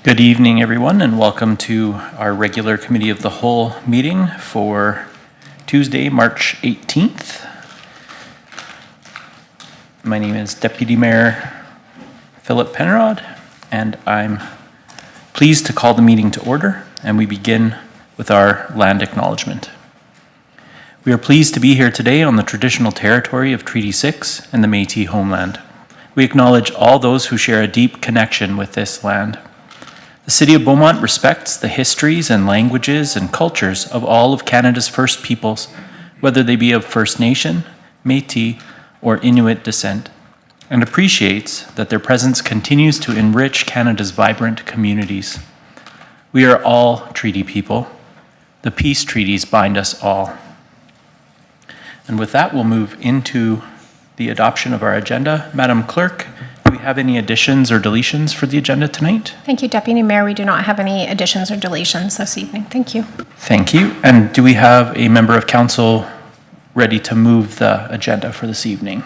Good evening, everyone, and welcome to our regular Committee of the Whole meeting for Tuesday, March 18th. My name is Deputy Mayor Philip Penrod, and I'm pleased to call the meeting to order, and we begin with our land acknowledgement. We are pleased to be here today on the traditional territory of Treaty 6 and the Métis homeland. We acknowledge all those who share a deep connection with this land. The City of Beaumont respects the histories and languages and cultures of all of Canada's First Peoples, whether they be of First Nation, Métis, or Inuit descent, and appreciates that their presence continues to enrich Canada's vibrant communities. We are all treaty people. The peace treaties bind us all. And with that, we'll move into the adoption of our agenda. Madam Clerk, do we have any additions or deletions for the agenda tonight? Thank you, Deputy Mayor. We do not have any additions or deletions this evening. Thank you. Thank you. And do we have a member of council ready to move the agenda for this evening?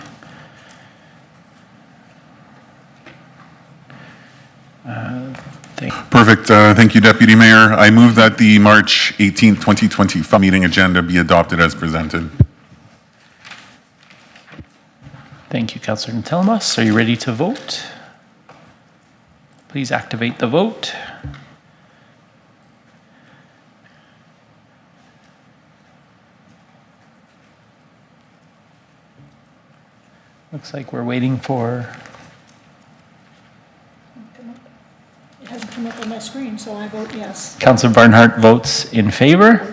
Perfect. Thank you, Deputy Mayor. I move that the March 18th, 2025 meeting agenda be adopted as presented. Thank you, Councillor Ntelmas. Are you ready to vote? Please activate the vote. Looks like we're waiting for... It hasn't come up on my screen, so I vote yes. Councillor Barnhart votes in favor.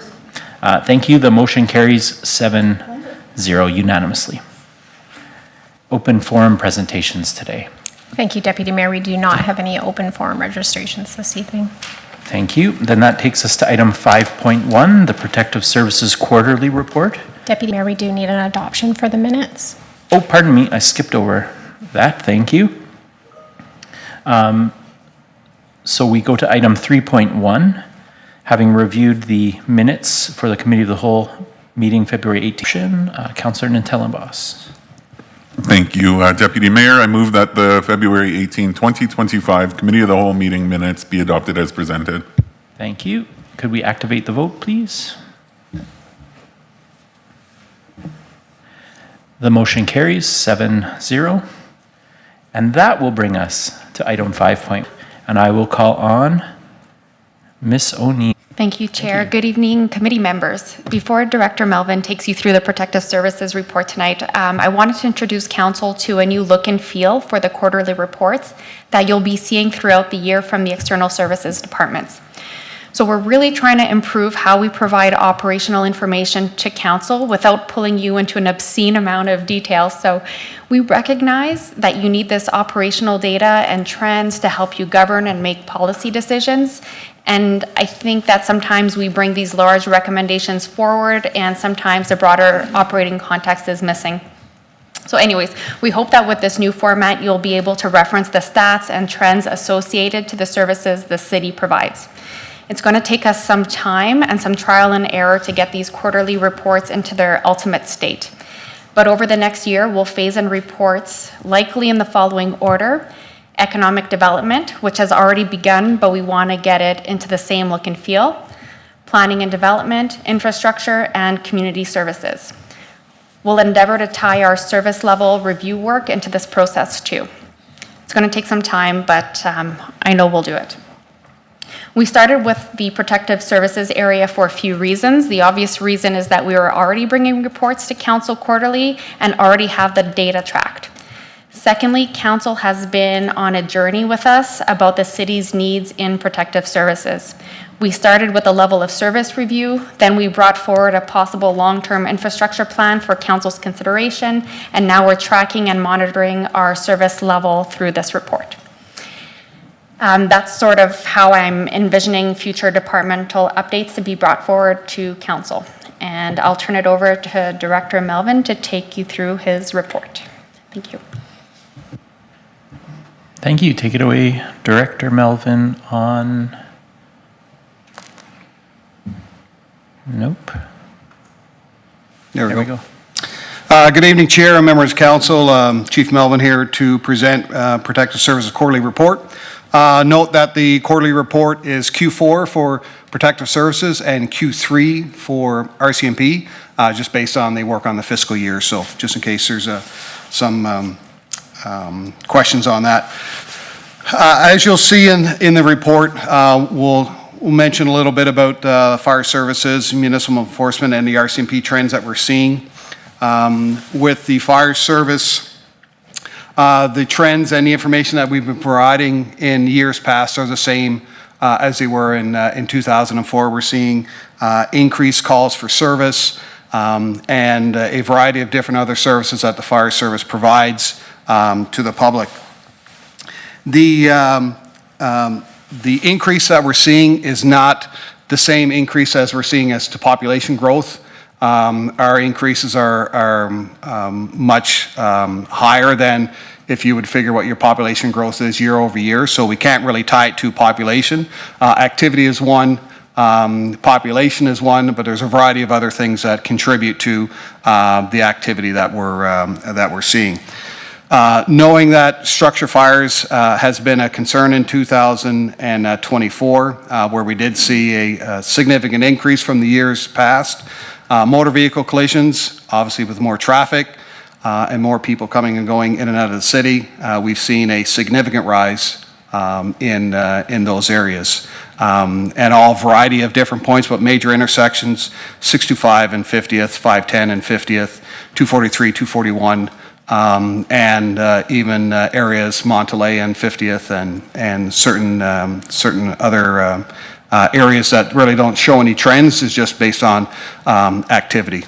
Thank you. The motion carries 7-0 unanimously. Open forum presentations today. Thank you, Deputy Mayor. We do not have any open forum registrations this evening. Thank you. Then that takes us to item 5.1, the Protective Services Quarterly Report. Deputy Mayor, we do need an adoption for the minutes. Oh, pardon me. I skipped over that. Thank you. So we go to item 3.1, having reviewed the minutes for the Committee of the Whole meeting February 18th. Councillor Ntellenbos. Thank you, Deputy Mayor. I move that the February 18, 2025 Committee of the Whole meeting minutes be adopted as presented. Thank you. Could we activate the vote, please? The motion carries 7-0. And that will bring us to item 5. And I will call on Ms. O'Neill. Thank you, Chair. Good evening, committee members. Before Director Melvin takes you through the Protective Services report tonight, I wanted to introduce Council to a new look and feel for the quarterly reports that you'll be seeing throughout the year from the external services departments. So we're really trying to improve how we provide operational information to Council without pulling you into an obscene amount of detail. So we recognize that you need this operational data and trends to help you govern and make policy decisions. And I think that sometimes we bring these large recommendations forward and sometimes the broader operating context is missing. So anyways, we hope that with this new format, you'll be able to reference the stats and trends associated to the services the city provides. It's going to take us some time and some trial and error to get these quarterly reports into their ultimate state. But over the next year, we'll phase in reports likely in the following order: economic development, which has already begun, but we want to get it into the same look and feel; planning and development, infrastructure, and community services. We'll endeavor to tie our service level review work into this process too. It's going to take some time, but I know we'll do it. We started with the protective services area for a few reasons. The obvious reason is that we were already bringing reports to Council quarterly and already have the data tracked. Secondly, Council has been on a journey with us about the city's needs in protective services. We started with a level of service review, then we brought forward a possible long-term infrastructure plan for Council's consideration, and now we're tracking and monitoring our service level through this report. That's sort of how I'm envisioning future departmental updates to be brought forward to Council. And I'll turn it over to Director Melvin to take you through his report. Thank you. Thank you. Take it away, Director Melvin, on... Nope. There we go. Good evening, Chair and members of Council. Chief Melvin here to present Protective Services Quarterly Report. Note that the quarterly report is Q4 for Protective Services and Q3 for RCMP, just based on the work on the fiscal year. So just in case there's some questions on that. As you'll see in the report, we'll mention a little bit about fire services, municipal enforcement, and the RCMP trends that we're seeing. With the fire service, the trends and the information that we've been providing in years past are the same as they were in 2004. We're seeing increased calls for service and a variety of different other services that the fire service provides to the public. The increase that we're seeing is not the same increase as we're seeing as to population growth. Our increases are much higher than if you would figure what your population growth is year over year. So we can't really tie it to population. Activity is one, population is one, but there's a variety of other things that contribute to the activity that we're seeing. Knowing that structure fires has been a concern in 2024, where we did see a significant increase from the years past. Motor vehicle collisions, obviously with more traffic and more people coming and going in and out of the city, we've seen a significant rise in those areas. And all variety of different points, but major intersections, 625 and 50th, 510 and 50th, 243, 241, and even areas, Monteley and 50th, and certain other areas that really don't show any trends, is just based on activity.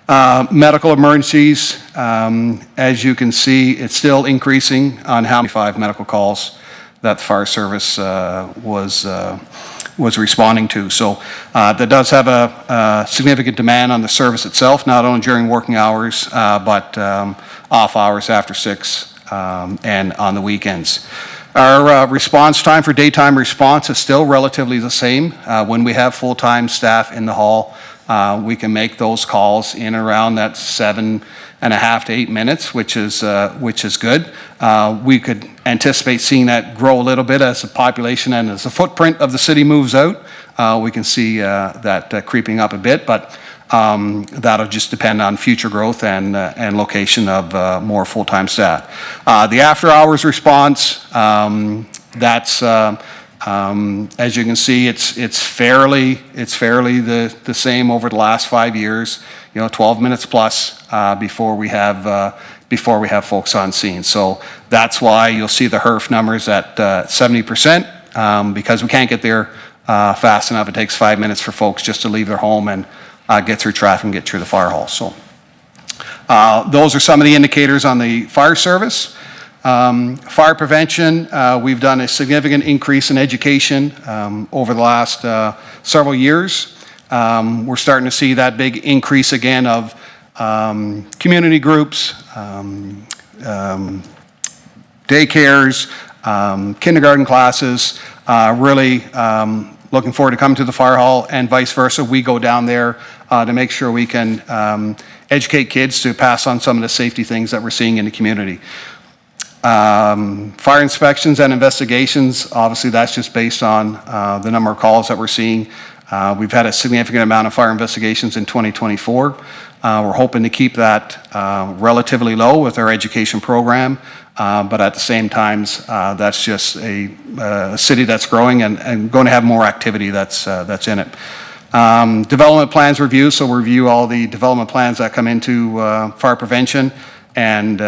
Medical emergencies, as you can see, it's still increasing on how many 5 medical calls that the fire service was responding to. So that does have a significant demand on the service itself, not only during working hours, but off hours after 6 and on the weekends. Our response time for daytime response is still relatively the same. When we have full-time staff in the hall, we can make those calls in around that 7.5 to 8 minutes, which is good. We could anticipate seeing that grow a little bit as the population and as the footprint of the city moves out. We can see that creeping up a bit, but that'll just depend on future growth and location of more full-time staff. The after-hours response, that's as you can see, it's fairly the same over the last 5 years. 12 minutes plus before we have folks on scene. So that's why you'll see the HERF numbers at 70%, because we can't get there fast enough. It takes 5 minutes for folks just to leave their home and get through traffic and get through the fire hall. So those are some of the indicators on the fire service. Fire prevention, we've done a significant increase in education over the last several years. We're starting to see that big increase again of community groups, daycares, kindergarten classes, really looking forward to coming to the fire hall, and vice versa. We go down there to make sure we can educate kids to pass on some of the safety things that we're seeing in the community. Fire inspections and investigations, obviously that's just based on the number of calls that we're seeing. We've had a significant amount of fire investigations in 2024. We're hoping to keep that relatively low with our education program, but at the same time, that's just a city that's growing and going to have more activity that's in it. Development plans review, so we review all the development plans that come into fire prevention, and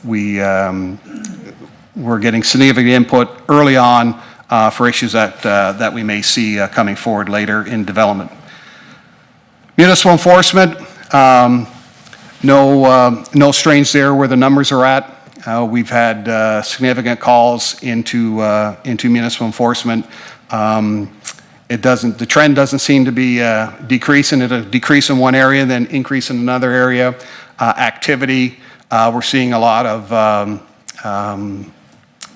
we're getting significant input early on for issues that we may see coming forward later in development. Municipal enforcement, no strange there where the numbers are at. We've had significant calls into municipal enforcement. The trend doesn't seem to be decreasing. It'll decrease in one area, then increase in another area. Activity, we're seeing a lot of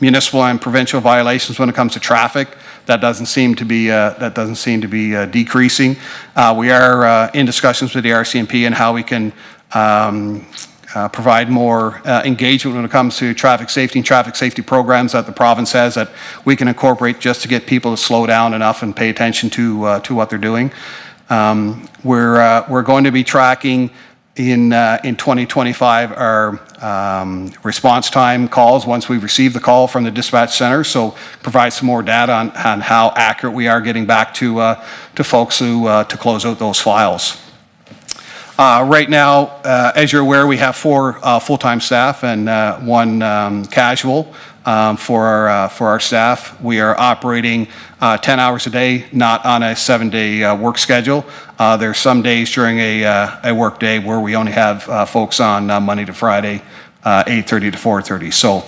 municipal and provincial violations when it comes to traffic. That doesn't seem to be decreasing. We are in discussions with the RCMP and how we can provide more engagement when it comes to traffic safety and traffic safety programs that the province has that we can incorporate just to get people to slow down enough and pay attention to what they're doing. We're going to be tracking in 2025 our response time calls once we receive the call from the dispatch center, so provide some more data on how accurate we are getting back to folks to close out those files. Right now, as you're aware, we have 4 full-time staff and 1 casual for our staff. We are operating 10 hours a day, not on a 7-day work schedule. There's some days during a work day where we only have folks on Monday to Friday, 8:30 to 4:30. So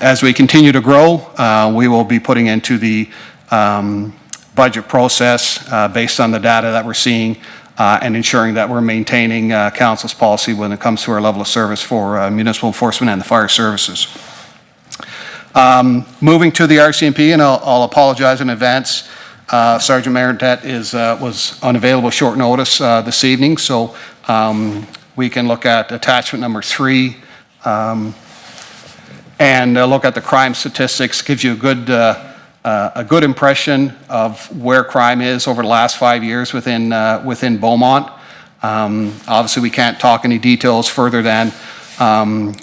as we continue to grow, we will be putting into the budget process based on the data that we're seeing and ensuring that we're maintaining council's policy when it comes to our level of service for municipal enforcement and the fire services. Moving to the RCMP, and I'll apologize in advance. Sergeant Marintet was unavailable short notice this evening, so we can look at attachment number 3 and look at the crime statistics. Gives you a good impression of where crime is over the last 5 years within Beaumont. Obviously, we can't talk any details further than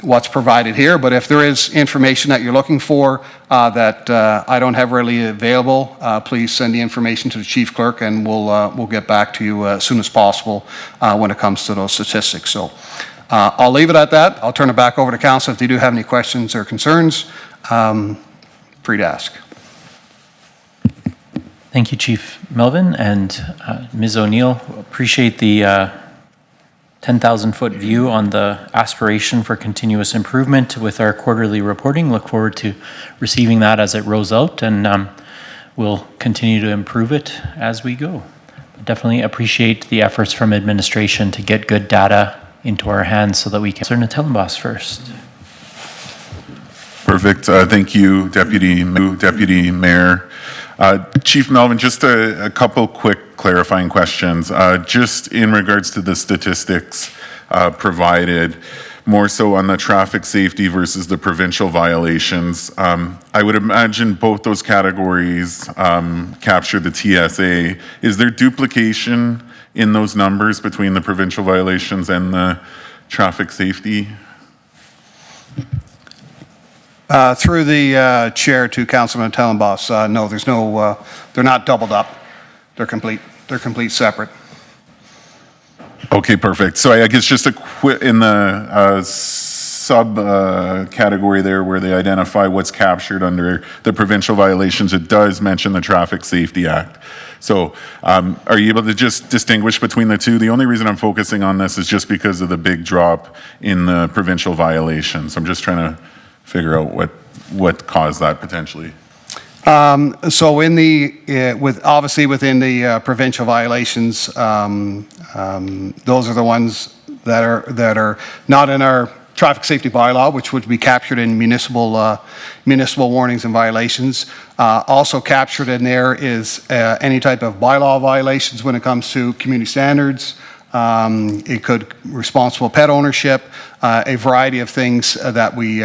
what's provided here, but if there is information that you're looking for that I don't have readily available, please send the information to the chief clerk, and we'll get back to you as soon as possible when it comes to those statistics. So I'll leave it at that. I'll turn it back over to council if they do have any questions or concerns. Free to ask. Thank you, Chief Melvin, and Ms. O'Neill. Appreciate the 10,000-foot view on the aspiration for continuous improvement with our quarterly reporting. Look forward to receiving that as it rolls out, and we'll continue to improve it as we go. Definitely appreciate the efforts from administration to get good data into our hands so that we can. Sir Natellenboss first. Perfect. Thank you, Deputy Mayor. Chief Melvin, just a couple quick clarifying questions. Just in regards to the statistics provided, more so on the traffic safety versus the provincial violations. I would imagine both those categories capture the TSA. Is there duplication in those numbers between the provincial violations and the traffic safety? Through the chair to Councilman Tellenboss, no, there's no, they're not doubled up. They're complete separate. Okay, perfect. So I guess just in the sub category there where they identify what's captured under the provincial violations, it does mention the Traffic Safety Act. So are you able to just distinguish between the two? The only reason I'm focusing on this is just because of the big drop in the provincial violations. I'm just trying to figure out what caused that potentially. So in the obviously within the provincial violations, those are the ones that are not in our traffic safety bylaw, which would be captured in municipal warnings and violations. Also captured in there is any type of bylaw violations when it comes to community standards. It could responsible pet ownership, a variety of things that we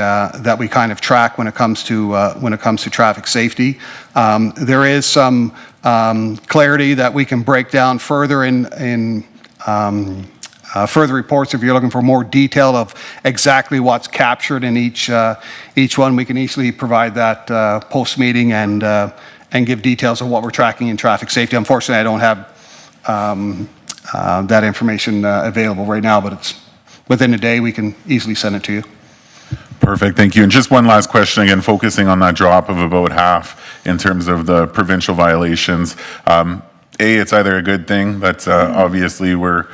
kind of track when it comes to traffic safety. There is some clarity that we can break down further in further reports if you're looking for more detail of exactly what's captured in each one. We can easily provide that post meeting and give details of what we're tracking in traffic safety. Unfortunately, I don't have that information available right now, but it's within a day we can easily send it to you. Perfect, thank you. And just one last question, again, focusing on that drop of about half in terms of the provincial violations. It's either a good thing that obviously we're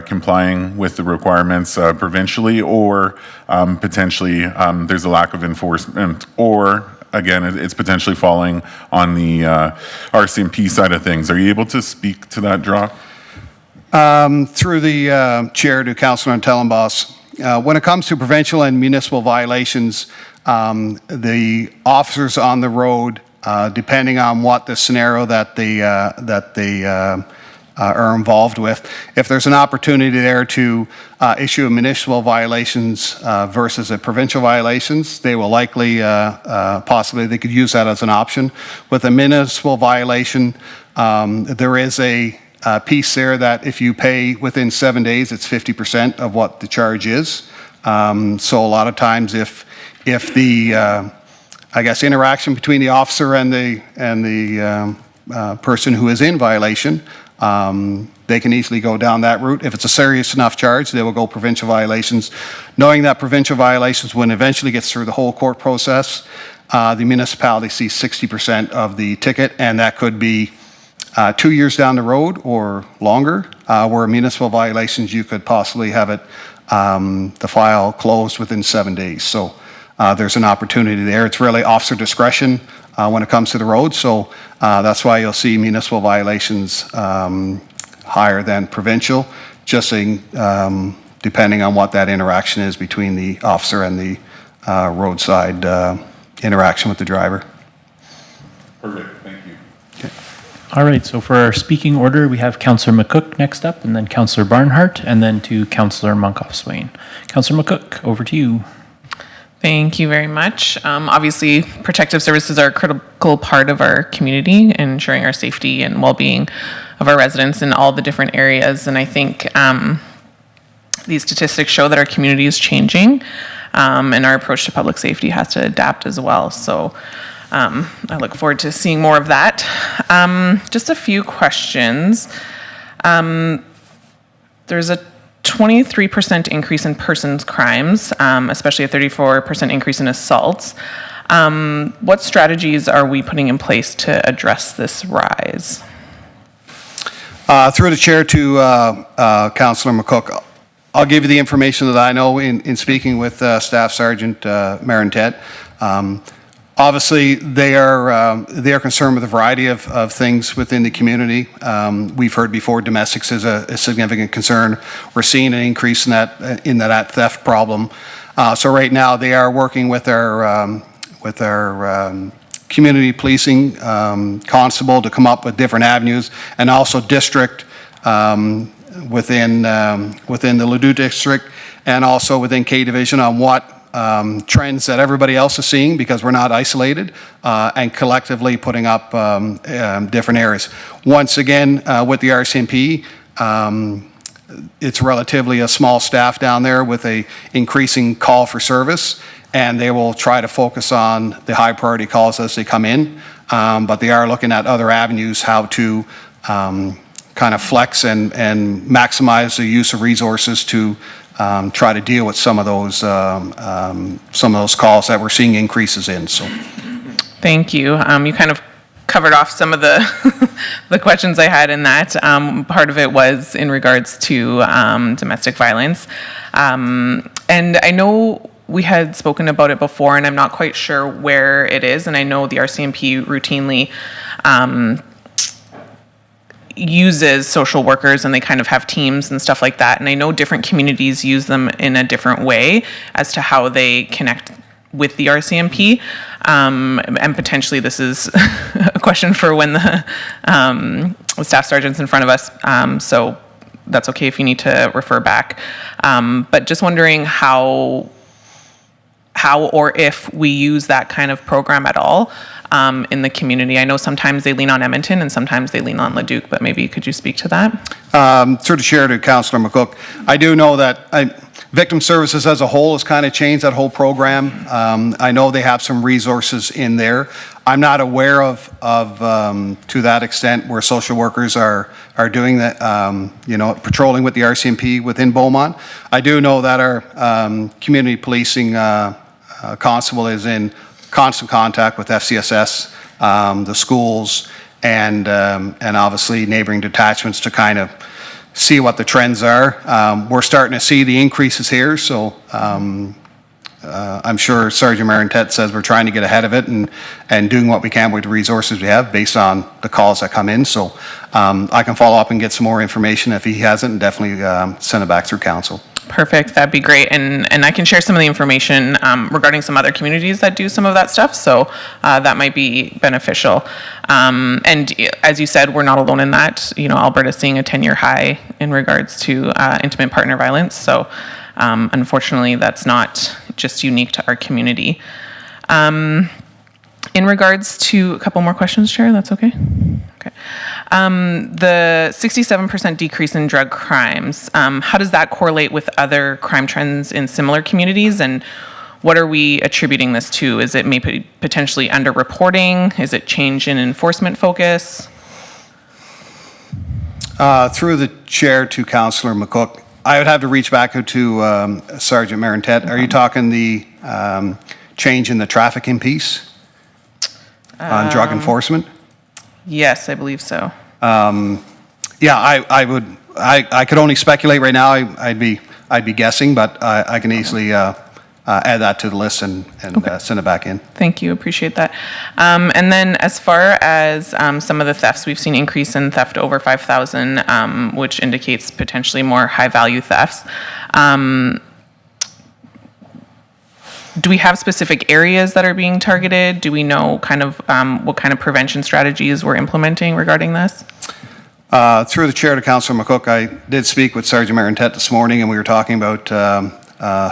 complying with the requirements provincially, or potentially there's a lack of enforcement, or again, it's potentially falling on the RCMP side of things. Are you able to speak to that drop? Through the chair to Councilman Tellenboss, when it comes to provincial and municipal violations, the officers on the road, depending on what the scenario that they are involved with. If there's an opportunity there to issue a municipal violations versus a provincial violations, they will likely, possibly, they could use that as an option. With a municipal violation, there is a piece there that if you pay within 7 days, it's 50% of what the charge is. So a lot of times if the, I guess, interaction between the officer and the person who is in violation, they can easily go down that route. If it's a serious enough charge, they will go provincial violations. Knowing that provincial violations, when it eventually gets through the whole court process, the municipality sees 60% of the ticket, and that could be 2 years down the road or longer, where municipal violations, you could possibly have it, the file closed within 7 days. So there's an opportunity there. It's really officer discretion when it comes to the road. So that's why you'll see municipal violations higher than provincial, just saying, depending on what that interaction is between the officer and the roadside interaction with the driver. Perfect, thank you. All right, so for our speaking order, we have Councillor McCook next up, and then Councillor Barnhart, and then to Councillor Munkoff-Swain. Councillor McCook, over to you. Thank you very much. Obviously, protective services are a critical part of our community, ensuring our safety and well-being of our residents in all the different areas. And I think these statistics show that our community is changing, and our approach to public safety has to adapt as well. So I look forward to seeing more of that. Just a few questions. There's a 23% increase in persons crimes, especially a 34% increase in assaults. What strategies are we putting in place to address this rise? Through the chair to Councillor McCook, I'll give you the information that I know in speaking with Staff Sergeant Marintet. Obviously, they are concerned with a variety of things within the community. We've heard before domestics is a significant concern. We're seeing an increase in that theft problem. So right now, they are working with our community policing constable to come up with different avenues, and also district within the Ladue district, and also within K Division on what trends that everybody else is seeing, because we're not isolated, and collectively putting up different areas. Once again, with the RCMP, it's relatively a small staff down there with a increasing call for service, and they will try to focus on the high priority calls as they come in, but they are looking at other avenues how to kind of flex and maximize the use of resources to try to deal with some of those calls that we're seeing increases in. So, thank you. You kind of covered off some of the the questions I had in that. Part of it was in regards to domestic violence, and I know we had spoken about it before, and I'm not quite sure where it is. And I know the RCMP routinely uses social workers, and they kind of have teams and stuff like that. And I know different communities use them in a different way as to how they connect with the RCMP. And potentially this is a question for when the staff sergeant's in front of us. So that's okay if you need to refer back. But just wondering how or if we use that kind of program at all in the community. I know sometimes they lean on Edmonton and sometimes they lean on Leduc, but maybe could you speak to that? Through the chair to Councillor McCook, I do know that victim services as a whole has kind of changed that whole program. I know they have some resources in there. I'm not aware of to that extent where social workers are doing that, patrolling with the RCMP within Beaumont. I do know that our community policing constable is in constant contact with FCSS, the schools, and obviously neighboring detachments to kind of see what the trends are. We're starting to see the increases here, so I'm sure Sergeant Marintet says we're trying to get ahead of it and doing what we can with the resources we have based on the calls that come in. So I can follow up and get some more information if he hasn't, and definitely send it back through council. Perfect. That'd be great. And I can share some of the information regarding some other communities that do some of that stuff. So that might be beneficial. And as you said, we're not alone in that. You know, Alberta's seeing a 10-year high in regards to intimate partner violence. So unfortunately, that's not just unique to our community. In regards to a couple more questions, Chair, that's okay? Okay. The 67% decrease in drug crimes, how does that correlate with other crime trends in similar communities? And what are we attributing this to? Is it maybe potentially underreporting? Is it change in enforcement focus? Through the chair to Councillor McCook, I would have to reach back to Sergeant Marintet. Are you talking the change in the trafficking piece on drug enforcement? Yes, I believe so. Yeah, I could only speculate right now. I'd be guessing, but I can easily add that to the list and send it back in. Thank you, appreciate that. And then as far as some of the thefts, we've seen increase in theft over 5,000, which indicates potentially more high-value thefts. Do we have specific areas that are being targeted? Do we know kind of what kind of prevention strategies we're implementing regarding this? Through the chair to Councillor McCook, I did speak with Sergeant Marintet this morning, and we were talking about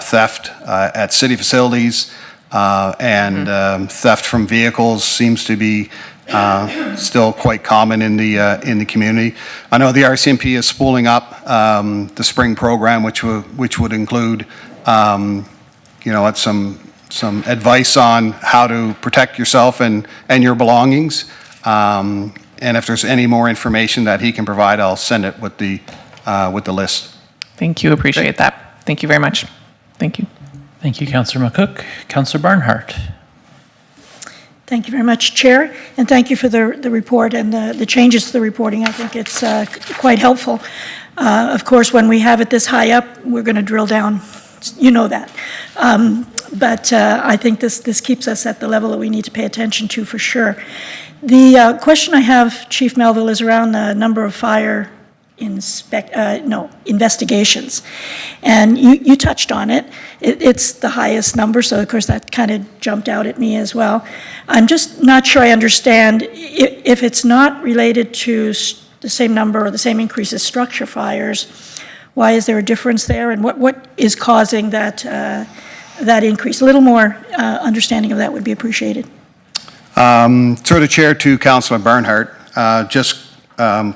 theft at city facilities, and theft from vehicles seems to be still quite common in the community. I know the RCMP is spooling up the spring program, which would include some advice on how to protect yourself and your belongings. And if there's any more information that he can provide, I'll send it with the list. Thank you, appreciate that. Thank you very much. Thank you. Thank you, Councillor McCook. Councillor Barnhart. Thank you very much, Chair, and thank you for the report and the changes to the reporting. I think it's quite helpful. Of course, when we have it this high up, we're going to drill down. You know that. But I think this keeps us at the level that we need to pay attention to for sure. The question I have, Chief Melville, is around the number of fire investigations. And you touched on it. It's the highest number, so of course that kind of jumped out at me as well. I'm just not sure I understand if it's not related to the same number or the same increase as structure fires. Why is there a difference there, and what is causing that increase? A little more understanding of that would be appreciated. Through the chair to Councillor Barnhart, just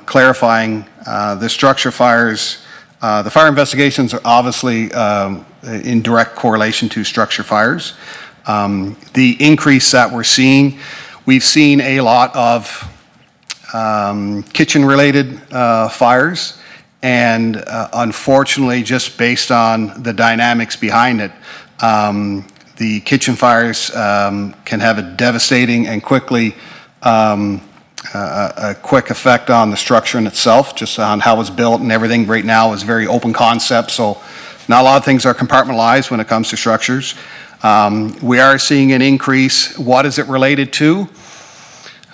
clarifying the structure fires. The fire investigations are obviously in direct correlation to structure fires. The increase that we've seen a lot of kitchen-related fires. And unfortunately, just based on the dynamics behind it, the kitchen fires can have a devastating and quickly a quick effect on the structure in itself, just on how it's built and everything. Right now is very open concept, so not a lot of things are compartmentalized when it comes to structures. We are seeing an increase. What is it related to?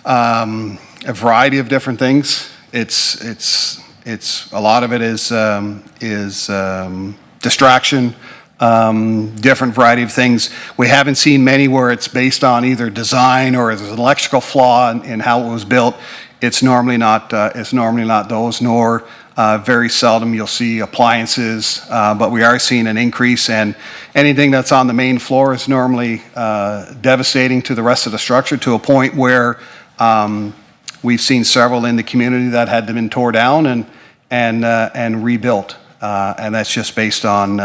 A variety of different things. It's a lot of it is distraction, different variety of things. We haven't seen many where it's based on either design or there's an electrical flaw in how it was built. It's normally not those, nor very seldom you'll see appliances, but we are seeing an increase, and anything that's on the main floor is normally devastating to the rest of the structure, to a point where we've seen several in the community that had been tore down and rebuilt, and that's just based on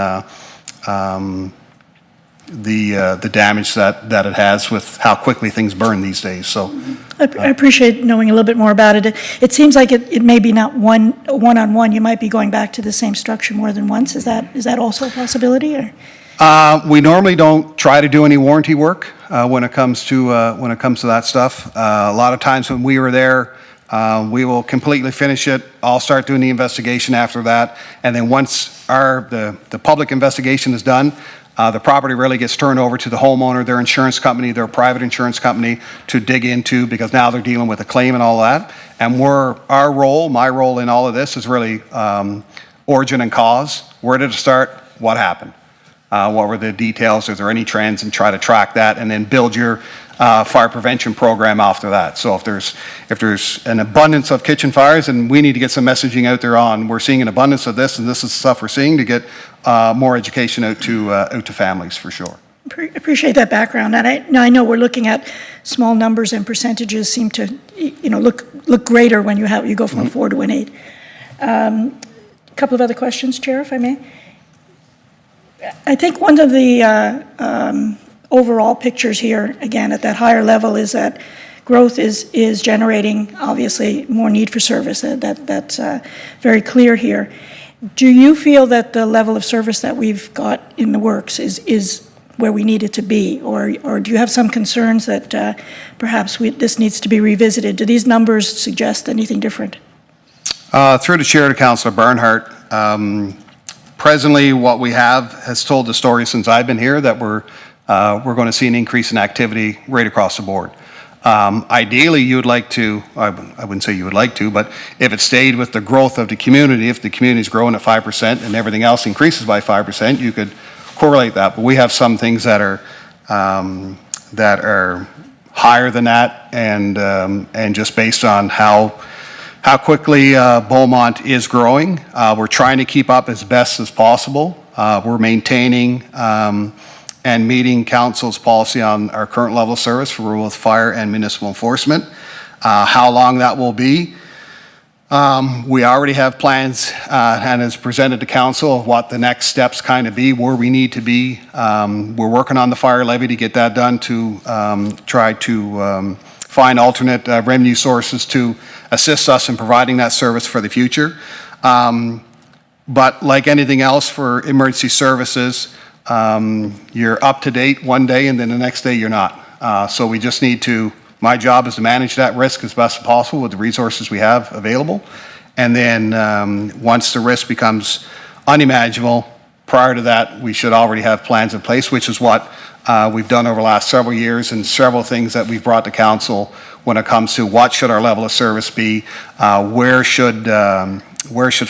the damage that it has with how quickly things burn these days. So I appreciate knowing a little bit more about it. It seems like it may be not one-on-one. You might be going back to the same structure more than once. Is that also a possibility? Or? We normally don't try to do any warranty work when it comes to that stuff. A lot of times when we were there, we will completely finish it. I'll start doing the investigation after that, and then once the public investigation is done, the property really gets turned over to the homeowner, their insurance company, their private insurance company to dig into, because now they're dealing with a claim and all that. And my role in all of this is really origin and cause. Where did it start? what happened? What were the details? Is there any trends? And try to track that, and then build your fire prevention program after that. So if there's an abundance of kitchen fires, and we need to get some messaging out there on, we're seeing an abundance of this, and this is the stuff we're seeing, to get more education out to families for sure. Appreciate that background. And I know we're looking at small numbers, and percentages seem to, look greater when you go from a 4 to an 8. A couple of other questions, Chair, if I may. I think one of the overall pictures here, again, at that higher level, is that growth is generating, obviously, more need for service. That's very clear here. Do you feel that the level of service that we've got in the works is where we need it to be? Or do you have some concerns that perhaps this needs to be revisited? Do these numbers suggest anything different? Through the chair to Councillor Bernhardt, presently what we have has told the story since I've been here that we're going to see an increase in activity right across the board. Ideally, you would like to, I wouldn't say you would like to, but if it stayed with the growth of the community, if the community is growing at 5% and everything else increases by 5%, you could correlate that. But we have some things that are higher than that, and just based on how quickly Beaumont is growing, we're trying to keep up as best as possible. We're maintaining and meeting council's policy on our current level of service for both fire and municipal enforcement. How long that will be, we already have plans and has presented to council of what the next steps kind of be, where we need to be. We're working on the fire levy to get that done, to try to find alternate revenue sources to assist us in providing that service for the future. But like anything else for emergency services, you're up to date one day and then the next day you're not. So we just need to, my job is to manage that risk as best as possible with the resources we have available. And then once the risk becomes unimaginable, prior to that, we should already have plans in place, which is what we've done over the last several years, and several things that we've brought to council when it comes to what should our level of service be, where should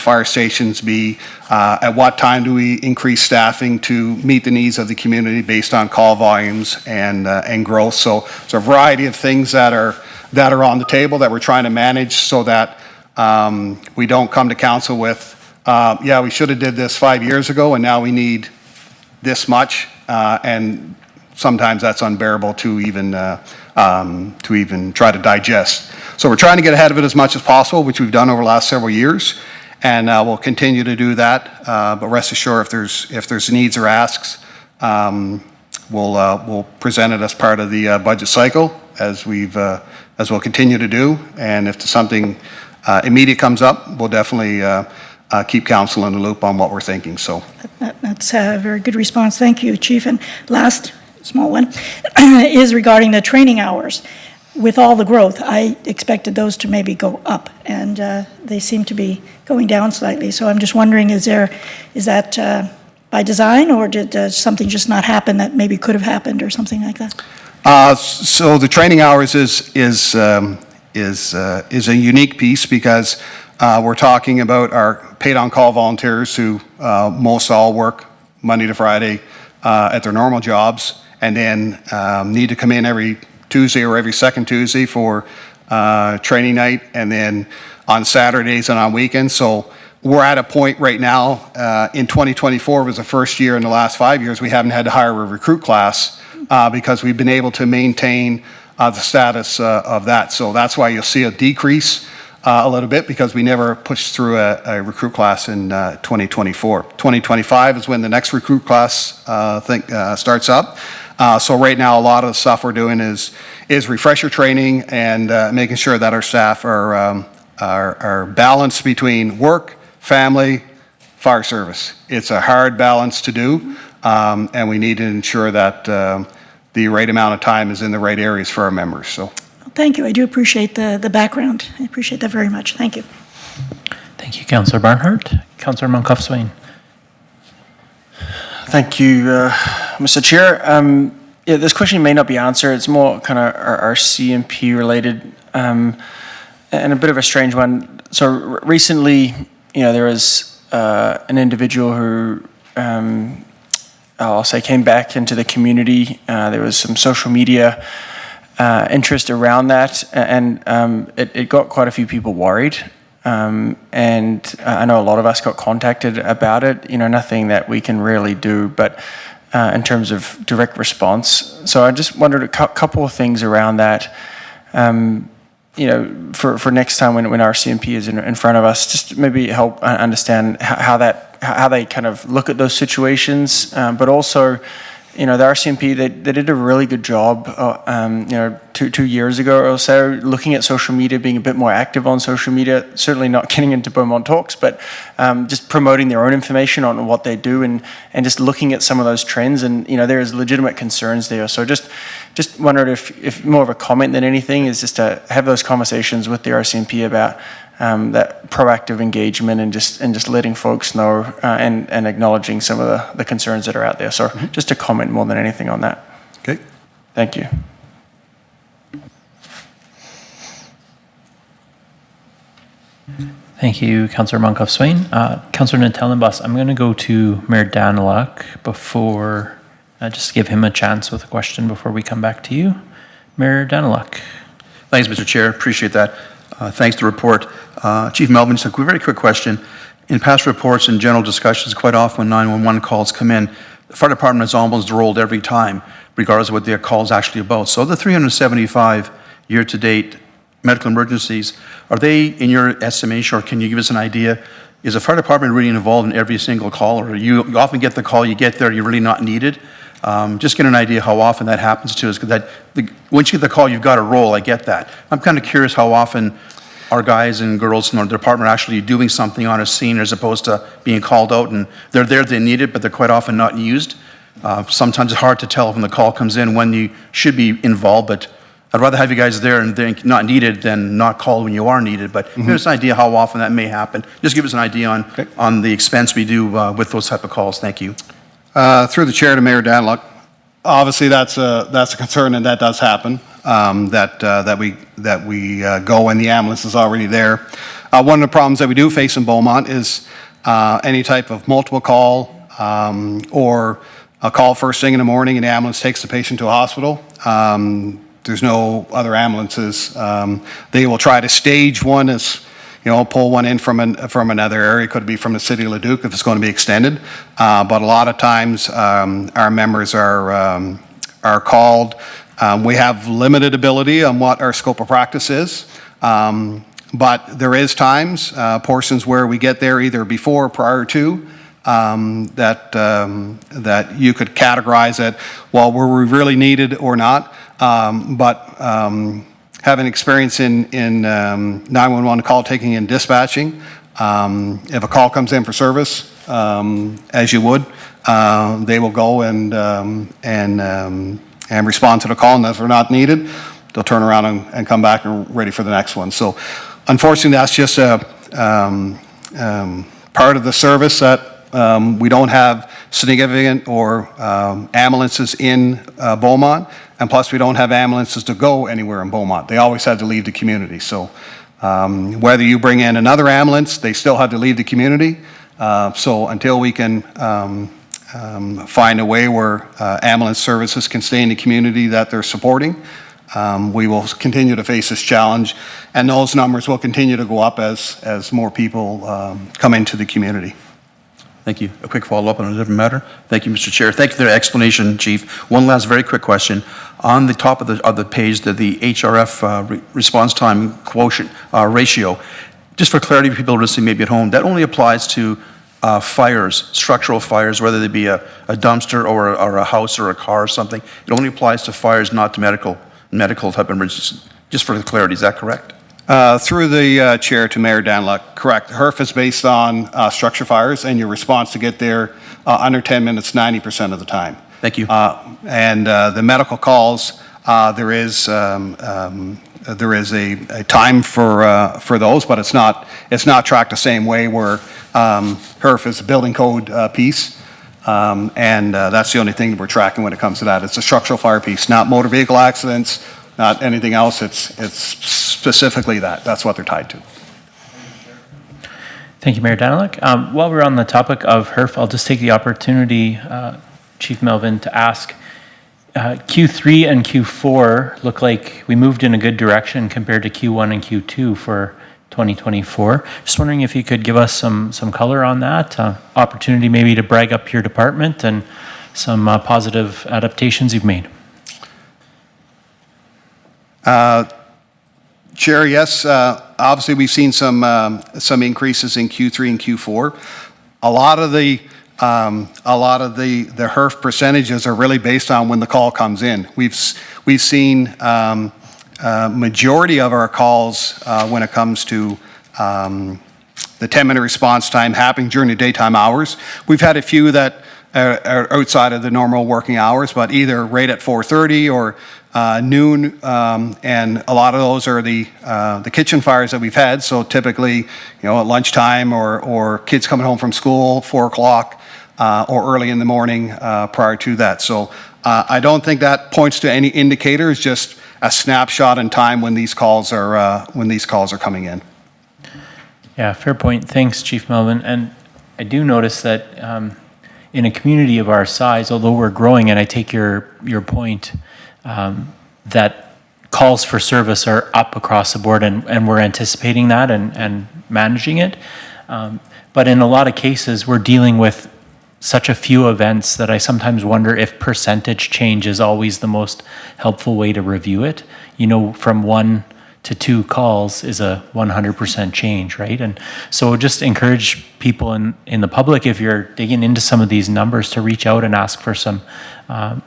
fire stations be, at what time do we increase staffing to meet the needs of the community based on call volumes and growth. So it's a variety of things that are on the table that we're trying to manage, so that we don't come to council with, yeah, we should have did this 5 years ago and now we need this much, and sometimes that's unbearable to even try to digest. So we're trying to get ahead of it as much as possible, which we've done over the last several years, and we'll continue to do that. But rest assured, if there's needs or asks, we'll present it as part of the budget cycle, as we'll continue to do. And if something immediate comes up, we'll definitely keep council in the loop on what we're thinking. So That's a very good response. Thank you, Chief. And last small one is regarding the training hours. With all the growth, I expected those to maybe go up, and they seem to be going down slightly. So I'm just wondering, is that by design, or did something just not happen that maybe could have happened, or something like that? So the training hours is a unique piece, because we're talking about our paid on-call volunteers who most all work Monday to Friday at their normal jobs, and then need to come in every Tuesday or every second Tuesday for training night, and then on Saturdays and on weekends. So we're at a point right now, in 2024 was the first year in the last 5 years we haven't had to hire a recruit class, because we've been able to maintain the status of that. So that's why you'll see a decrease a little bit, because we never pushed through a recruit class in 2024. 2025 is when the next recruit class starts up. So right now, a lot of the stuff we're doing is refresher training, and making sure that our staff are balanced between work, family, fire service. It's a hard balance to do, and we need to ensure that the right amount of time is in the right areas for our members. So. Thank you. I do appreciate the background. I appreciate that very much. Thank you. Thank you, Councillor Barnhart. Councillor Moncough-Swain. Thank you, Mr. Chair. Yeah, this question may not be answered. It's more kind of our CMP related, and a bit of a strange one. So recently, there was an individual who I'll say, came back into the community. There was some social media interest around that, and it got quite a few people worried. And I know a lot of us got contacted about it. Nothing that we can really do, but in terms of direct response. So I just wondered a couple of things around that. For next time when our CMP is in front of us, just maybe help understand how they kind of look at those situations, but also, the RCMP, they did a really good job, 2 years ago or so, looking at social media, being a bit more active on social media, certainly not getting into Beaumont Talks, but just promoting their own information on what they do and just looking at some of those trends. And, there's legitimate concerns there. So just wondered if more of a comment than anything is just to have those conversations with the RCMP about that proactive engagement and just letting folks know and acknowledging some of the concerns that are out there. So just a comment more than anything on that. Okay. Thank you. Thank you, Councillor Monkoff-Swain. Councillor Natellenbus, I'm going to go to Mayor Daniluk before, just give him a chance with a question before we come back to you. Mayor Daniluk. Thanks, Mr. Chair. Appreciate that. Thanks for the report. Chief Melvin, just a very quick question. In past reports and general discussions, quite often when 911 calls come in, the fire department is almost rolled every time, regardless of what their call is actually about. So the 375 year-to-date medical emergencies, are they in your estimation, or can you give us an idea? Is the fire department really involved in every single call, or you often get the call, you get there, you're really not needed? Just get an idea how often that happens to us, because once you get the call, you've got to roll. I get that. I'm kind of curious how often our guys and girls in our department are actually doing something on a scene as opposed to being called out, and they're there, they need it, but they're quite often not used. Sometimes it's hard to tell when the call comes in when you should be involved, but I'd rather have you guys there and they're not needed than not called when you are needed. But give us an idea how often that may happen. Just give us an idea on the expense we do with those type of calls. Thank you. Through the chair to Mayor Daniluk, obviously that's a concern, and that does happen. That we go and the ambulance is already there. One of the problems that we do face in Beaumont is any type of multiple call or a call first thing in the morning and the ambulance takes the patient to a hospital. There's no other ambulances. They will try to stage one as, pull one in from another area. Could be from the city of Leduc if it's going to be extended. But a lot of times our members are called. We have limited ability on what our scope of practice is. But there is times, portions where we get there either before or prior to, that you could categorize it, well, were we really needed or not? But having experience in 911 call taking and dispatching, if a call comes in for service, as you would, they will go and respond to the call, and if they're not needed, they'll turn around and come back and ready for the next one. So unfortunately, that's just a part of the service that we don't have significant or ambulances in Beaumont, and plus we don't have ambulances to go anywhere in Beaumont. They always had to leave the community. So whether you bring in another ambulance, they still have to leave the community. So until we can find a way where ambulance services can stay in the community that they're supporting, we will continue to face this challenge, and those numbers will continue to go up as more people come into the community. Thank you. A quick follow-up on a different matter. Thank you, Mr. Chair. Thank you for the explanation, Chief. One last very quick question. On the top of the page, the HRF response time quotient ratio, just for clarity for people listening maybe at home, that only applies to fires, structural fires, whether they be a dumpster or a house or a car or something. It only applies to fires, not to medical type emergencies. Just for the clarity, is that correct? Through the chair to Mayor Daniluk, correct. HRF is based on structure fires, and your response to get there under 10 minutes 90% of the time. Thank you. And the medical calls, there is a time for those, but it's not tracked the same way where HRF is a building code piece. And that's the only thing that we're tracking when it comes to that. It's a structural fire piece, not motor vehicle accidents, not anything else. It's specifically that. That's what they're tied to. Thank you, Mayor Daniluk. While we're on the topic of HERF, I'll just take the opportunity, Chief Melvin, to ask, Q3 and Q4 look like we moved in a good direction compared to Q1 and Q2 for 2024. Just wondering if you could give us some color on that, opportunity maybe to brag up your department and some positive adaptations you've made. Chair, yes, obviously we've seen some increases in Q3 and Q4. A lot of the HERF percentages are really based on when the call comes in. We've seen majority of our calls when it comes to the 10-minute response time happening during the daytime hours. We've had a few that are outside of the normal working hours, but either right at 4:30 or noon, and a lot of those are the kitchen fires that we've had. So typically, at lunchtime or kids coming home from school, 4 o'clock, or early in the morning prior to that. So I don't think that points to any indicator. It's just a snapshot in time when these calls are coming in. Yeah, fair point. Thanks, Chief Melvin. And I do notice that in a community of our size, although we're growing, and I take your point, that calls for service are up across the board, and we're anticipating that and managing it. But in a lot of cases, we're dealing with such a few events that I sometimes wonder if percentage change is always the most helpful way to review it. From 1 to 2 calls is a 100% change, right? And so just encourage people in the public, if you're digging into some of these numbers, to reach out and ask for some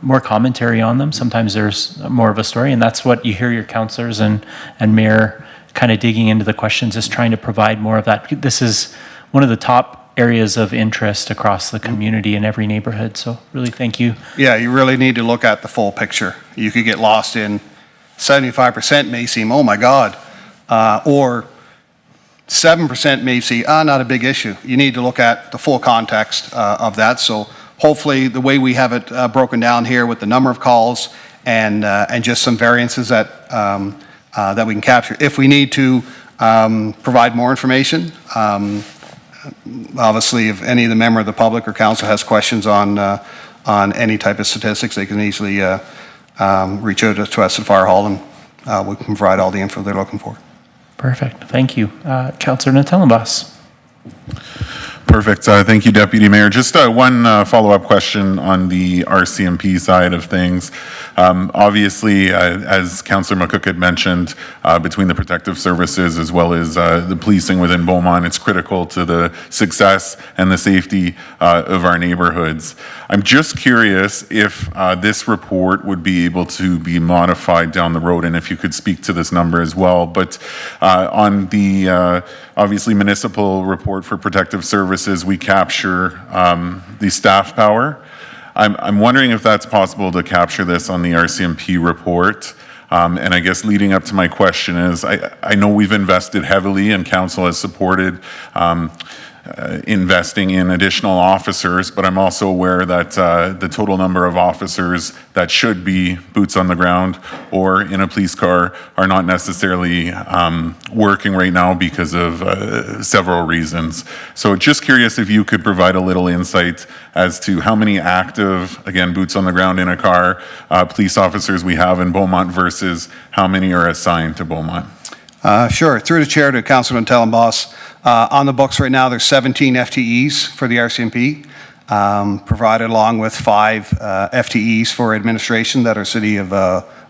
more commentary on them. Sometimes there's more of a story, and that's what you hear your councillors and mayor kind of digging into the questions, is trying to provide more of that. This is one of the top areas of interest across the community in every neighborhood. So really, thank you. Yeah, you really need to look at the full picture. You could get lost in 75% may seem, oh my God, or 7% may see, not a big issue. You need to look at the full context of that. So hopefully the way we have it broken down here with the number of calls and just some variances that we can capture. If we need to provide more information, obviously if any of the member of the public or council has questions on any type of statistics, they can easily reach out to us at Fire Hall, and we can provide all the info they're looking for. Perfect. Thank you. Councillor Natellenbos. Perfect. Thank you, Deputy Mayor. Just one follow-up question on the RCMP side of things. Obviously, as Councillor McCook had mentioned, between the protective services as well as the policing within Beaumont, it's critical to the success and the safety of our neighborhoods. I'm just curious if this report would be able to be modified down the road, and if you could speak to this number as well. But on the obviously municipal report for protective services, we capture the staff power. I'm wondering if that's possible to capture this on the RCMP report. And I guess leading up to my question is, I know we've invested heavily and council has supported investing in additional officers, but I'm also aware that the total number of officers that should be boots on the ground or in a police car are not necessarily working right now because of several reasons. So just curious if you could provide a little insight as to how many active, again, boots on the ground in a car, police officers we have in Beaumont versus how many are assigned to Beaumont. Sure. Through the chair to Councilor Natellenbos. On the books right now, there's 17 FTEs for the RCMP, provided along with 5 FTEs for administration that are City of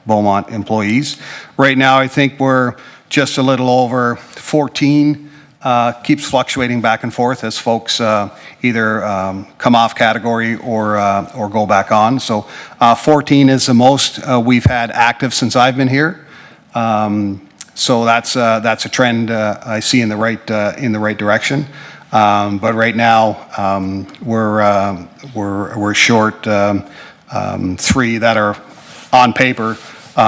Beaumont employees. Right now, I think we're just a little over 14. Keeps fluctuating back and forth as folks either come off category or go back on. So 14 is the most we've had active since I've been here. So that's a trend I see in the right direction. But right now we're short 3 that are on paper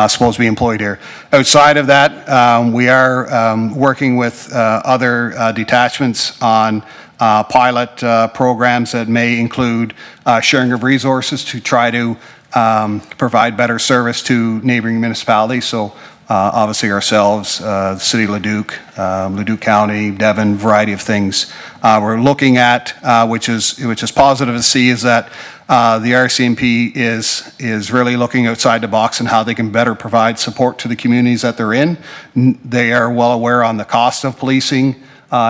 supposed to be employed here. Outside of that, we are working with other detachments on pilot programs that may include sharing of resources to try to provide better service to neighboring municipalities. So obviously ourselves, the City of Leduc, Leduc County, Devon, variety of things. We're looking at, which is positive to see, is that the RCMP is really looking outside the box and how they can better provide support to the communities that they're in. They are well aware on the cost of policing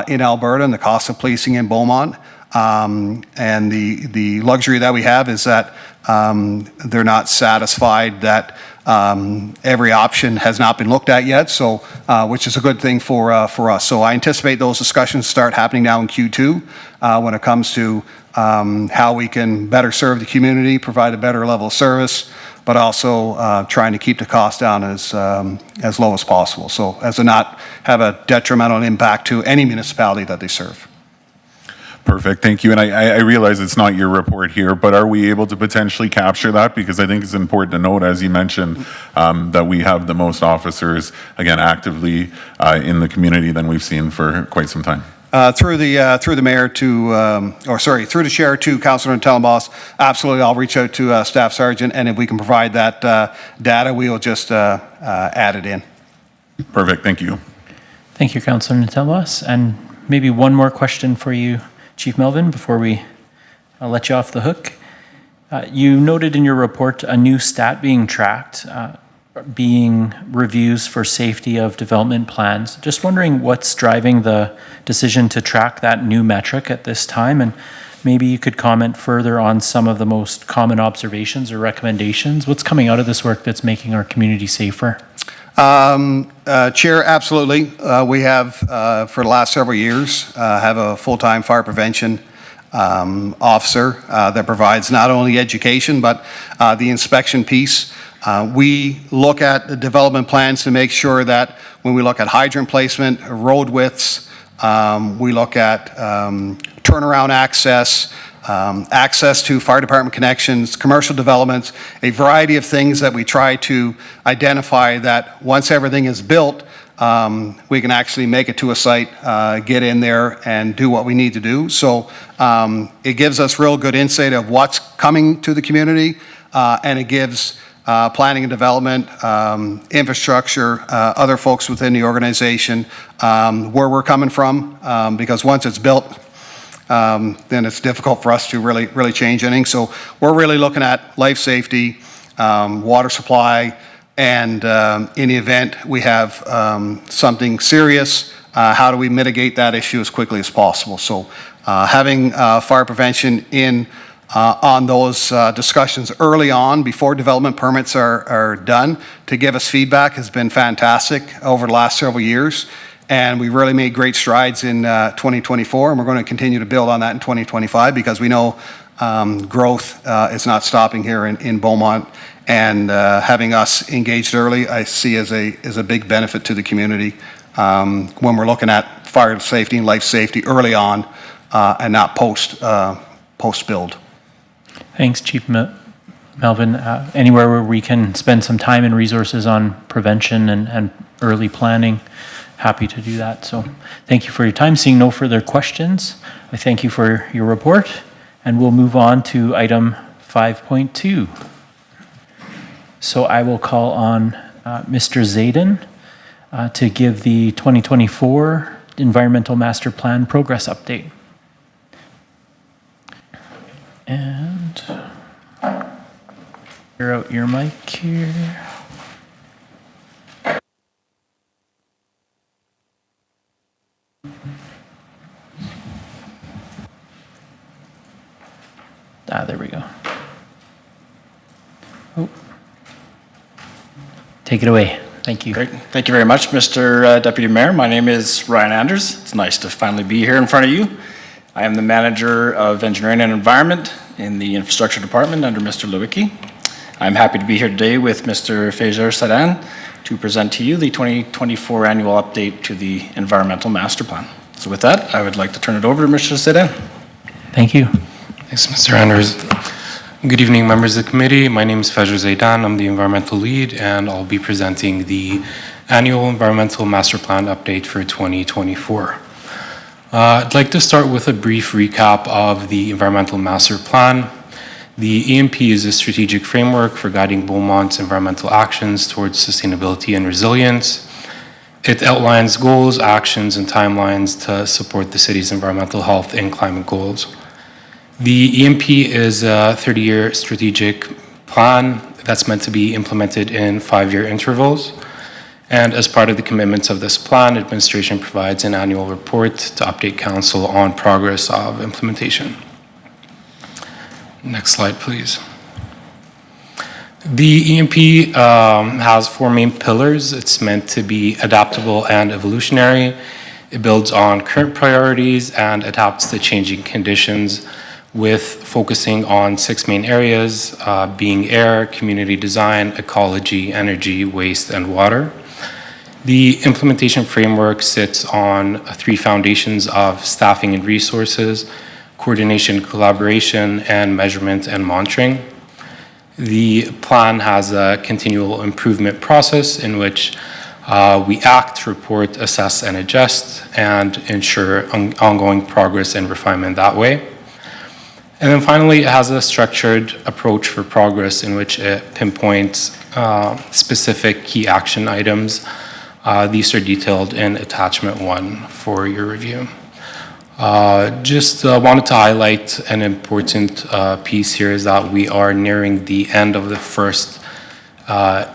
in Alberta and the cost of policing in Beaumont. And the luxury that we have is that they're not satisfied that every option has not been looked at yet, so which is a good thing for us. So I anticipate those discussions start happening now in Q2 when it comes to how we can better serve the community, provide a better level of service, but also trying to keep the cost down as low as possible, so as to not have a detrimental impact to any municipality that they serve. Perfect, thank you. And I realize it's not your report here, but are we able to potentially capture that? Because I think it's important to note, as you mentioned, that we have the most officers, again, actively in the community than we've seen for quite some time. Through the mayor to, through the chair to Councilor Tellenboss, absolutely, I'll reach out to Staff Sergeant, and if we can provide that data, we will just add it in. Perfect, thank you. Thank you, Councillor Tellenboss. And maybe one more question for you, Chief Melvin, before we let you off the hook. You noted in your report a new stat being tracked, being reviews for safety of development plans. Just wondering what's driving the decision to track that new metric at this time, and maybe you could comment further on some of the most common observations or recommendations. What's coming out of this work that's making our community safer? Chair, absolutely. We have, for the last several years, have a full-time fire prevention officer that provides not only education, but the inspection piece. We look at the development plans to make sure that when we look at hydrant placement, road widths, we look at turnaround access, access to fire department connections, commercial developments, a variety of things that we try to identify that once everything is built, we can actually make it to a site, get in there and do what we need to do. So it gives us real good insight of what's coming to the community, and it gives planning and development, infrastructure, other folks within the organization, where we're coming from, because once it's built, then it's difficult for us to really change anything. So we're really looking at life safety, water supply, and in the event we have something serious, how do we mitigate that issue as quickly as possible? So having fire prevention in on those discussions early on before development permits are done to give us feedback has been fantastic over the last several years. And we really made great strides in 2024, and we're going to continue to build on that in 2025 because we know growth is not stopping here in Beaumont. And having us engaged early, I see as a big benefit to the community when we're looking at fire safety and life safety early on and not post-build. Thanks, Chief Melvin. Anywhere where we can spend some time and resources on prevention and early planning, happy to do that. So thank you for your time. Seeing no further questions, I thank you for your report, and we'll move on to item 5.2. So I will call on Mr. Zayden to give the 2024 Environmental Master Plan progress update. And clear out your mic here. There we go. Oh. Take it away. Thank you. Great. Thank you very much, Mr. Deputy Mayor. My name is Ryan Anders. It's nice to finally be here in front of you. I am the Manager of Engineering and Environment in the Infrastructure Department under Mr. Lewicki. I'm happy to be here today with Mr. Fejer Sadan to present to you the 2024 annual update to the Environmental Master Plan. So with that, I would like to turn it over to Mr. Sadan. Thank you. Thanks, Mr. Anders. Good evening, members of the committee. My name is Fejer Zaidan. I'm the environmental lead, and I'll be presenting the annual Environmental Master Plan update for 2024. I'd like to start with a brief recap of the Environmental Master Plan. The EMP is a strategic framework for guiding Beaumont's environmental actions towards sustainability and resilience. It outlines goals, actions, and timelines to support the city's environmental health and climate goals. The EMP is a 30-year strategic plan that's meant to be implemented in 5-year intervals. And as part of the commitments of this plan, administration provides an annual report to update council on progress of implementation. Next slide, please. The EMP has 4 main pillars. It's meant to be adaptable and evolutionary. It builds on current priorities and adapts to changing conditions, with focusing on 6 main areas, being air, community design, ecology, energy, waste, and water. The implementation framework sits on 3 foundations of staffing and resources, coordination, collaboration, and measurement and monitoring. The plan has a continual improvement process in which we act, report, assess, and adjust, and ensure ongoing progress and refinement that way. And then finally, it has a structured approach for progress in which it pinpoints specific key action items. These are detailed in attachment 1 for your review. Just wanted to highlight an important piece here is that we are nearing the end of the first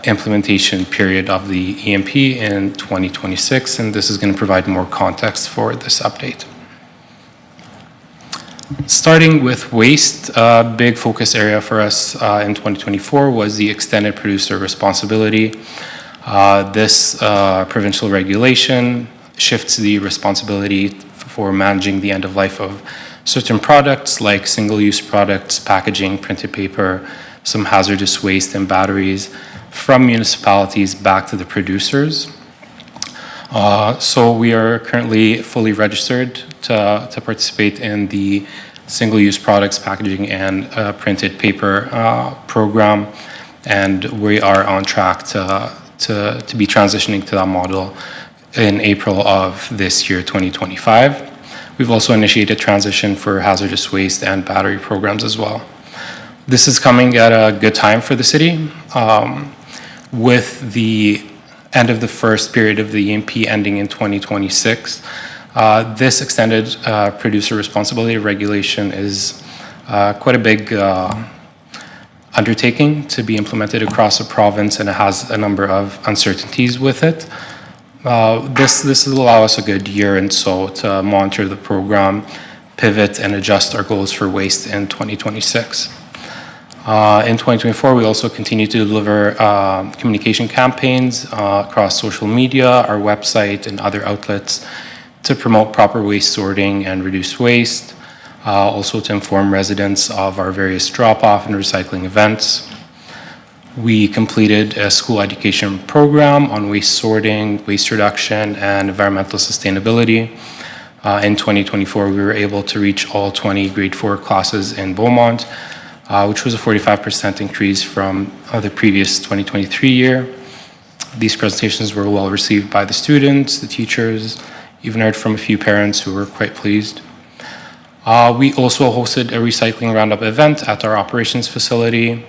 implementation period of the EMP in 2026, and this is going to provide more context for this update. Starting with waste, a big focus area for us in 2024 was the extended producer responsibility. This provincial regulation shifts the responsibility for managing the end of life of certain products like single-use products, packaging, printed paper, some hazardous waste and batteries from municipalities back to the producers. So we are currently fully registered to participate in the single-use products, packaging, and printed paper program, and we are on track to be transitioning to that model in April of this year, 2025. We've also initiated transition for hazardous waste and battery programs as well. This is coming at a good time for the city. With the end of the first period of the EMP ending in 2026, this extended producer responsibility regulation is quite a big undertaking to be implemented across the province, and it has a number of uncertainties with it. This will allow us a good year and so to monitor the program, pivot, and adjust our goals for waste in 2026. In 2024, we also continue to deliver communication campaigns across social media, our website, and other outlets to promote proper waste sorting and reduce waste, also to inform residents of our various drop-off and recycling events. We completed a school education program on waste sorting, waste reduction, and environmental sustainability. In 2024, we were able to reach all 20 grade 4 classes in Beaumont, which was a 45% increase from the previous 2023 year. These presentations were well received by the students, the teachers, even heard from a few parents who were quite pleased. We also hosted a recycling roundup event at our operations facility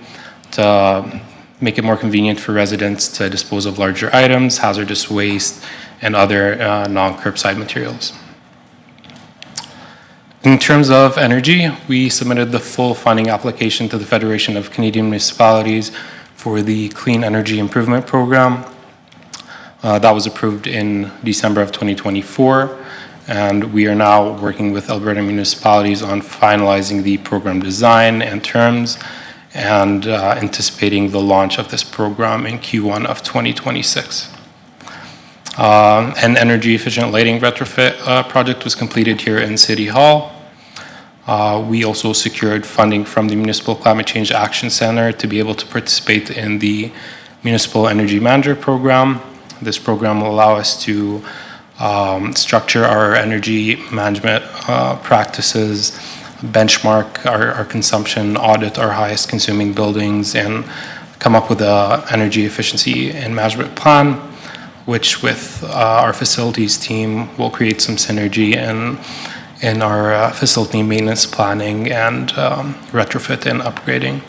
to make it more convenient for residents to dispose of larger items, hazardous waste, and other non-curbside materials. In terms of energy, we submitted the full funding application to the Federation of Canadian Municipalities for the Clean Energy Improvement Program. That was approved in December of 2024, and we are now working with Alberta municipalities on finalizing the program design and terms, and anticipating the launch of this program in Q1 of 2026. An energy efficient lighting retrofit project was completed here in City Hall. We also secured funding from the Municipal Climate Change Action Center to be able to participate in the Municipal Energy Manager program. This program will allow us to structure our energy management practices, benchmark our consumption, audit our highest consuming buildings, and come up with an energy efficiency and management plan, which with our facilities team will create some synergy and in our facility maintenance planning and retrofit and upgrading.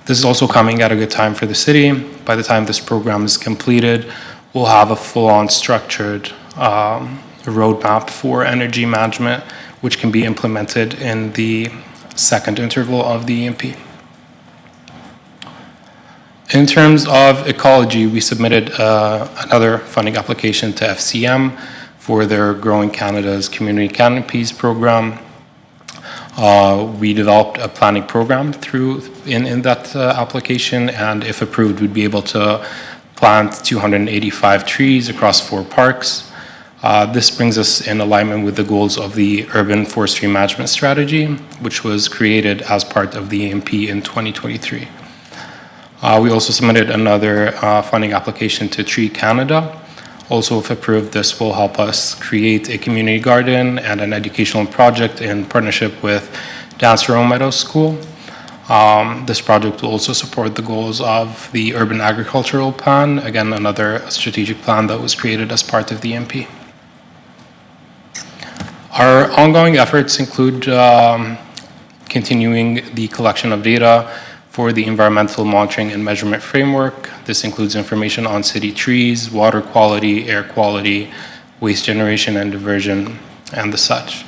This is also coming at a good time for the city. By the time this program is completed, we'll have a full-on structured roadmap for energy management, which can be implemented in the second interval of the EMP. In terms of ecology, we submitted another funding application to FCM for their Growing Canada's Community Canopies program. We developed a planning program in that application, and if approved, we'd be able to plant 285 trees across 4 parks. This brings us in alignment with the goals of the Urban Forestry Management Strategy, which was created as part of the EMP in 2023. We also submitted another funding application to Tree Canada. Also, if approved, this will help us create a community garden and an educational project in partnership with Dansero Meadows School. This project will also support the goals of the Urban Agricultural Plan, again, another strategic plan that was created as part of the EMP. Our ongoing efforts include continuing the collection of data for the environmental monitoring and measurement framework. This includes information on city trees, water quality, air quality, waste generation and diversion, and the such.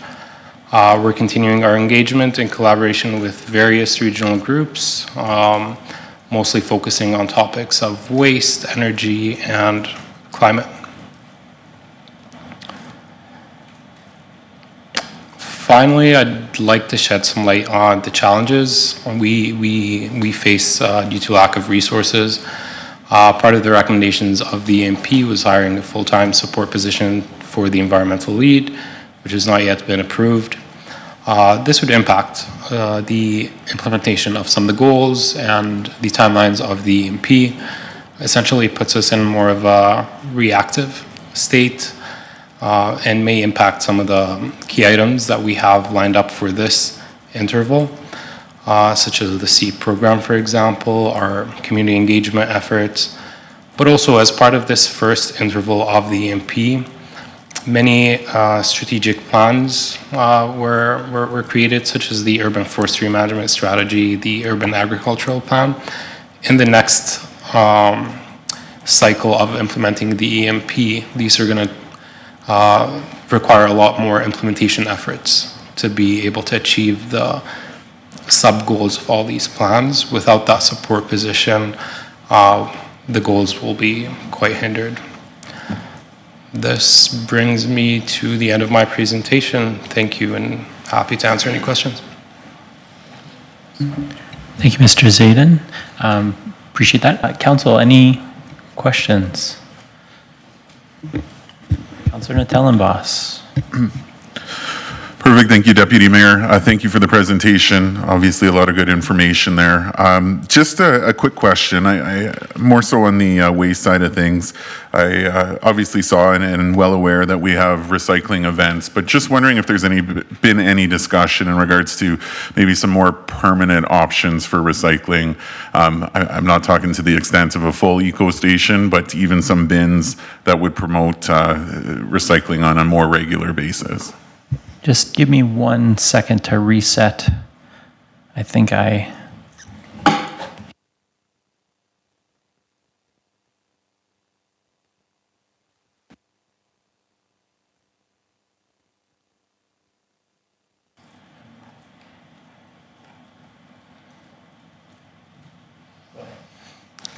We're continuing our engagement in collaboration with various regional groups, mostly focusing on topics of waste, energy, and climate. Finally, I'd like to shed some light on the challenges we face due to lack of resources. Part of the recommendations of the EMP was hiring a full-time support position for the environmental lead, which has not yet been approved. This would impact the implementation of some of the goals and the timelines of the EMP. Essentially puts us in more of a reactive state and may impact some of the key items that we have lined up for this interval, such as the SEEP program, for example, our community engagement efforts. But also as part of this first interval of the EMP, many strategic plans were created, such as the Urban Forestry Management Strategy, the Urban Agricultural Plan. In the next cycle of implementing the EMP, these are going to require a lot more implementation efforts to be able to achieve the sub-goals of all these plans. Without that support position, the goals will be quite hindered. This brings me to the end of my presentation. Thank you, and happy to answer any questions. Thank you, Mr. Zayden. Appreciate that. Council, any questions? Councilor Natellenbos. Perfect. Thank you, Deputy Mayor. Thank you for the presentation. Obviously, a lot of good information there. Just a quick question. I more so on the waste side of things. I obviously saw and well aware that we have recycling events, but just wondering if there's been any discussion in regards to maybe some more permanent options for recycling. I'm not talking to the extent of a full eco station, but even some bins that would promote recycling on a more regular basis. Just give me 1 second to reset. I think I...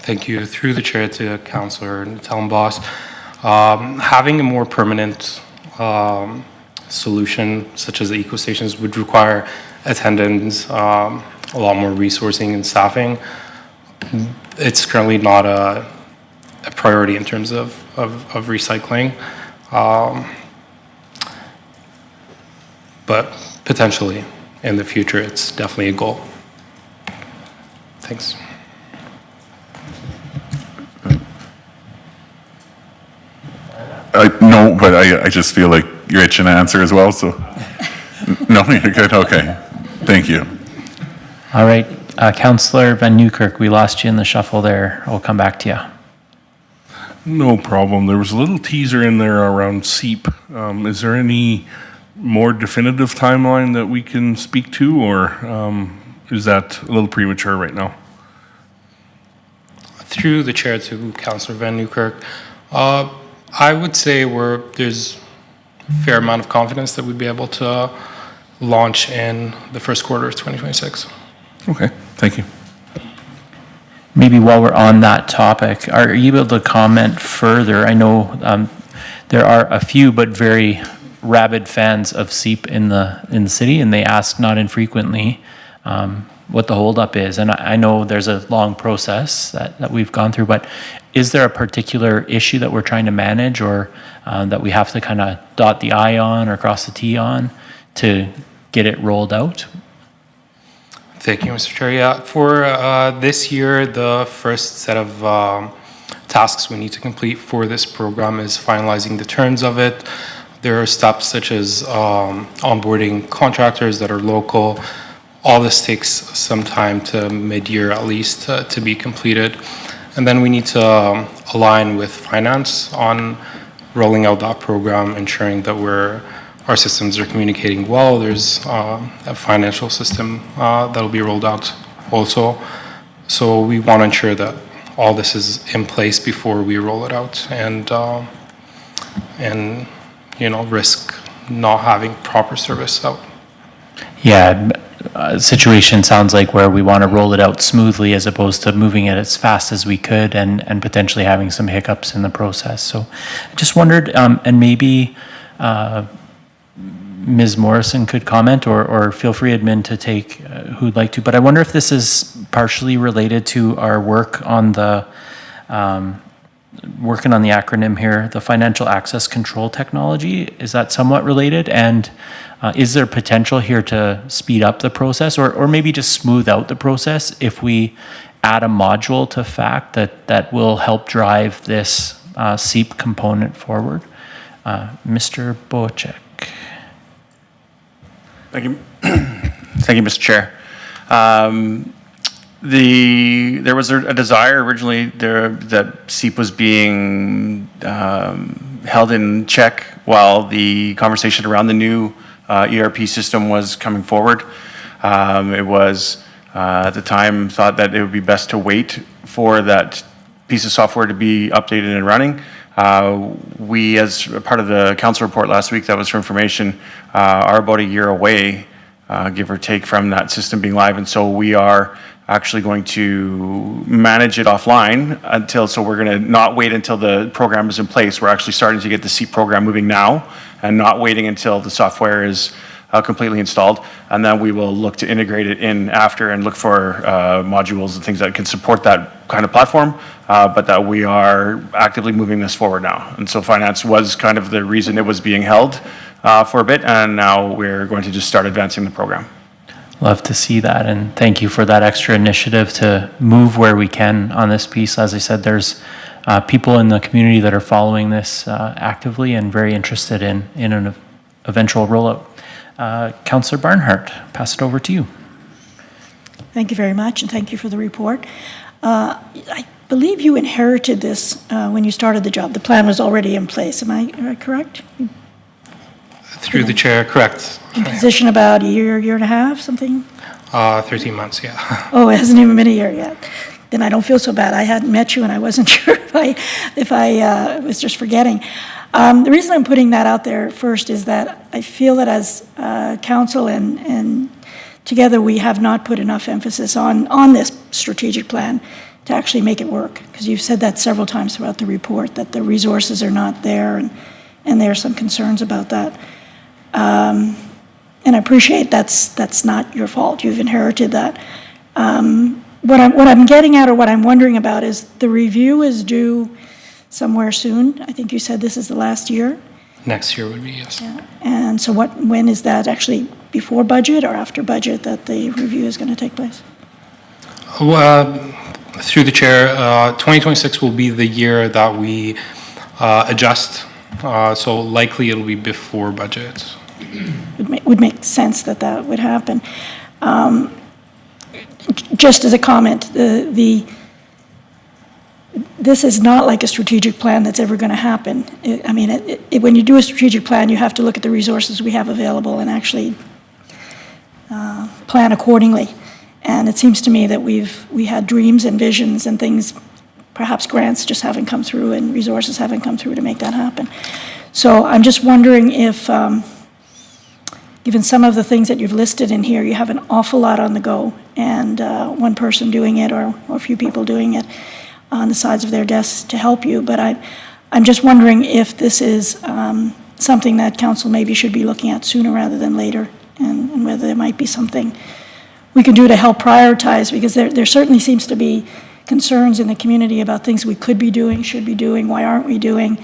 Thank you. Through the chair to Councillor Natellenbos, having a more permanent solution, such as the eco stations, would require attendance, a lot more resourcing and staffing. It's currently not a priority in terms of recycling, but potentially in the future, it's definitely a goal. Thanks. No, but I just feel like you're itching to answer as well, so. No, you're good, okay. Thank you. All right, Councillor Van Newkirk, we lost you in the shuffle there. We'll come back to you. No problem. There was a little teaser in there around SEEP. Is there any more definitive timeline that we can speak to, or is that a little premature right now? Through the chair to Councillor Van Newkirk, I would say there's a fair amount of confidence that we'd be able to launch in the first quarter of 2026. Okay, thank you. Maybe while we're on that topic, are you able to comment further? I know there are a few, but very rabid fans of SEEP in the city, and they ask not infrequently what the holdup is. And I know there's a long process that we've gone through, but is there a particular issue that we're trying to manage, or that we have to kind of dot the I on or cross the T on to get it rolled out? Thank you, Mr. Chair. Yeah, for this year, the first set of tasks we need to complete for this program is finalizing the terms of it. There are steps such as onboarding contractors that are local. All this takes some time to mid-year at least to be completed. And then we need to align with finance on rolling out that program, ensuring that our systems are communicating well. There's a financial system that'll be rolled out also. So we want to ensure that all this is in place before we roll it out, and risk not having proper service out. Yeah, situation sounds like where we want to roll it out smoothly as opposed to moving it as fast as we could and potentially having some hiccups in the process. So I just wondered, and maybe Ms. Morrison could comment, or feel free, admin, to take who'd like to, but I wonder if this is partially related to our work on the working on the acronym here, the Financial Access Control Technology. Is that somewhat related? And is there potential here to speed up the process, or maybe just smooth out the process if we add a module to FACT that will help drive this SEEP component forward? Mr. Boacek. Thank you. Thank you, Mr. Chair. There was a desire originally that SEEP was being held in check while the conversation around the new ERP system was coming forward. It was at the time thought that it would be best to wait for that piece of software to be updated and running. We, as part of the council report last week, that was for information, are about a year away, give or take, from that system being live. And so we are actually going to manage it offline so we're going to not wait until the program is in place. We're actually starting to get the SEEP program moving now and not waiting until the software is completely installed. And then we will look to integrate it in after and look for modules and things that can support that kind of platform, but that we are actively moving this forward now. And so finance was kind of the reason it was being held for a bit, and now we're going to just start advancing the program. Love to see that, and thank you for that extra initiative to move where we can on this piece. As I said, there's people in the community that are following this actively and very interested in an eventual rollout. Councillor Barnhart, pass it over to you. Thank you very much, and thank you for the report. I believe you inherited this when you started the job. The plan was already in place. Am I correct? Through the chair, correct. In position about a year and a half, something? 13 months, yeah. Oh, it hasn't even been a year yet. Then I don't feel so bad. I hadn't met you, and I wasn't sure if I was just forgetting. The reason I'm putting that out there first is that I feel that as council and together we have not put enough emphasis on this strategic plan to actually make it work. Because you've said that several times throughout the report, that the resources are not there, and there are some concerns about that. And I appreciate that's not your fault. You've inherited that. What I'm getting at, or what I'm wondering about, is the review is due somewhere soon. I think you said this is the last year. Next year would be, yes. Yeah. And so when is that actually, before budget or after budget, that the review is going to take place? Well, through the chair, 2026 will be the year that we adjust. So likely it'll be before budget. Would make sense that would happen. Just as a comment, the this is not like a strategic plan that's ever going to happen. When you do a strategic plan, you have to look at the resources we have available and actually plan accordingly. And it seems to me that we had dreams and visions and things, perhaps grants just haven't come through and resources haven't come through to make that happen. So I'm just wondering if, given some of the things that you've listed in here, you have an awful lot on the go, and one person doing it or a few people doing it on the sides of their desks to help you. But I'm just wondering if this is something that council maybe should be looking at sooner rather than later, and whether there might be something we can do to help prioritize, because there certainly seems to be concerns in the community about things we could be doing, should be doing, why aren't we doing?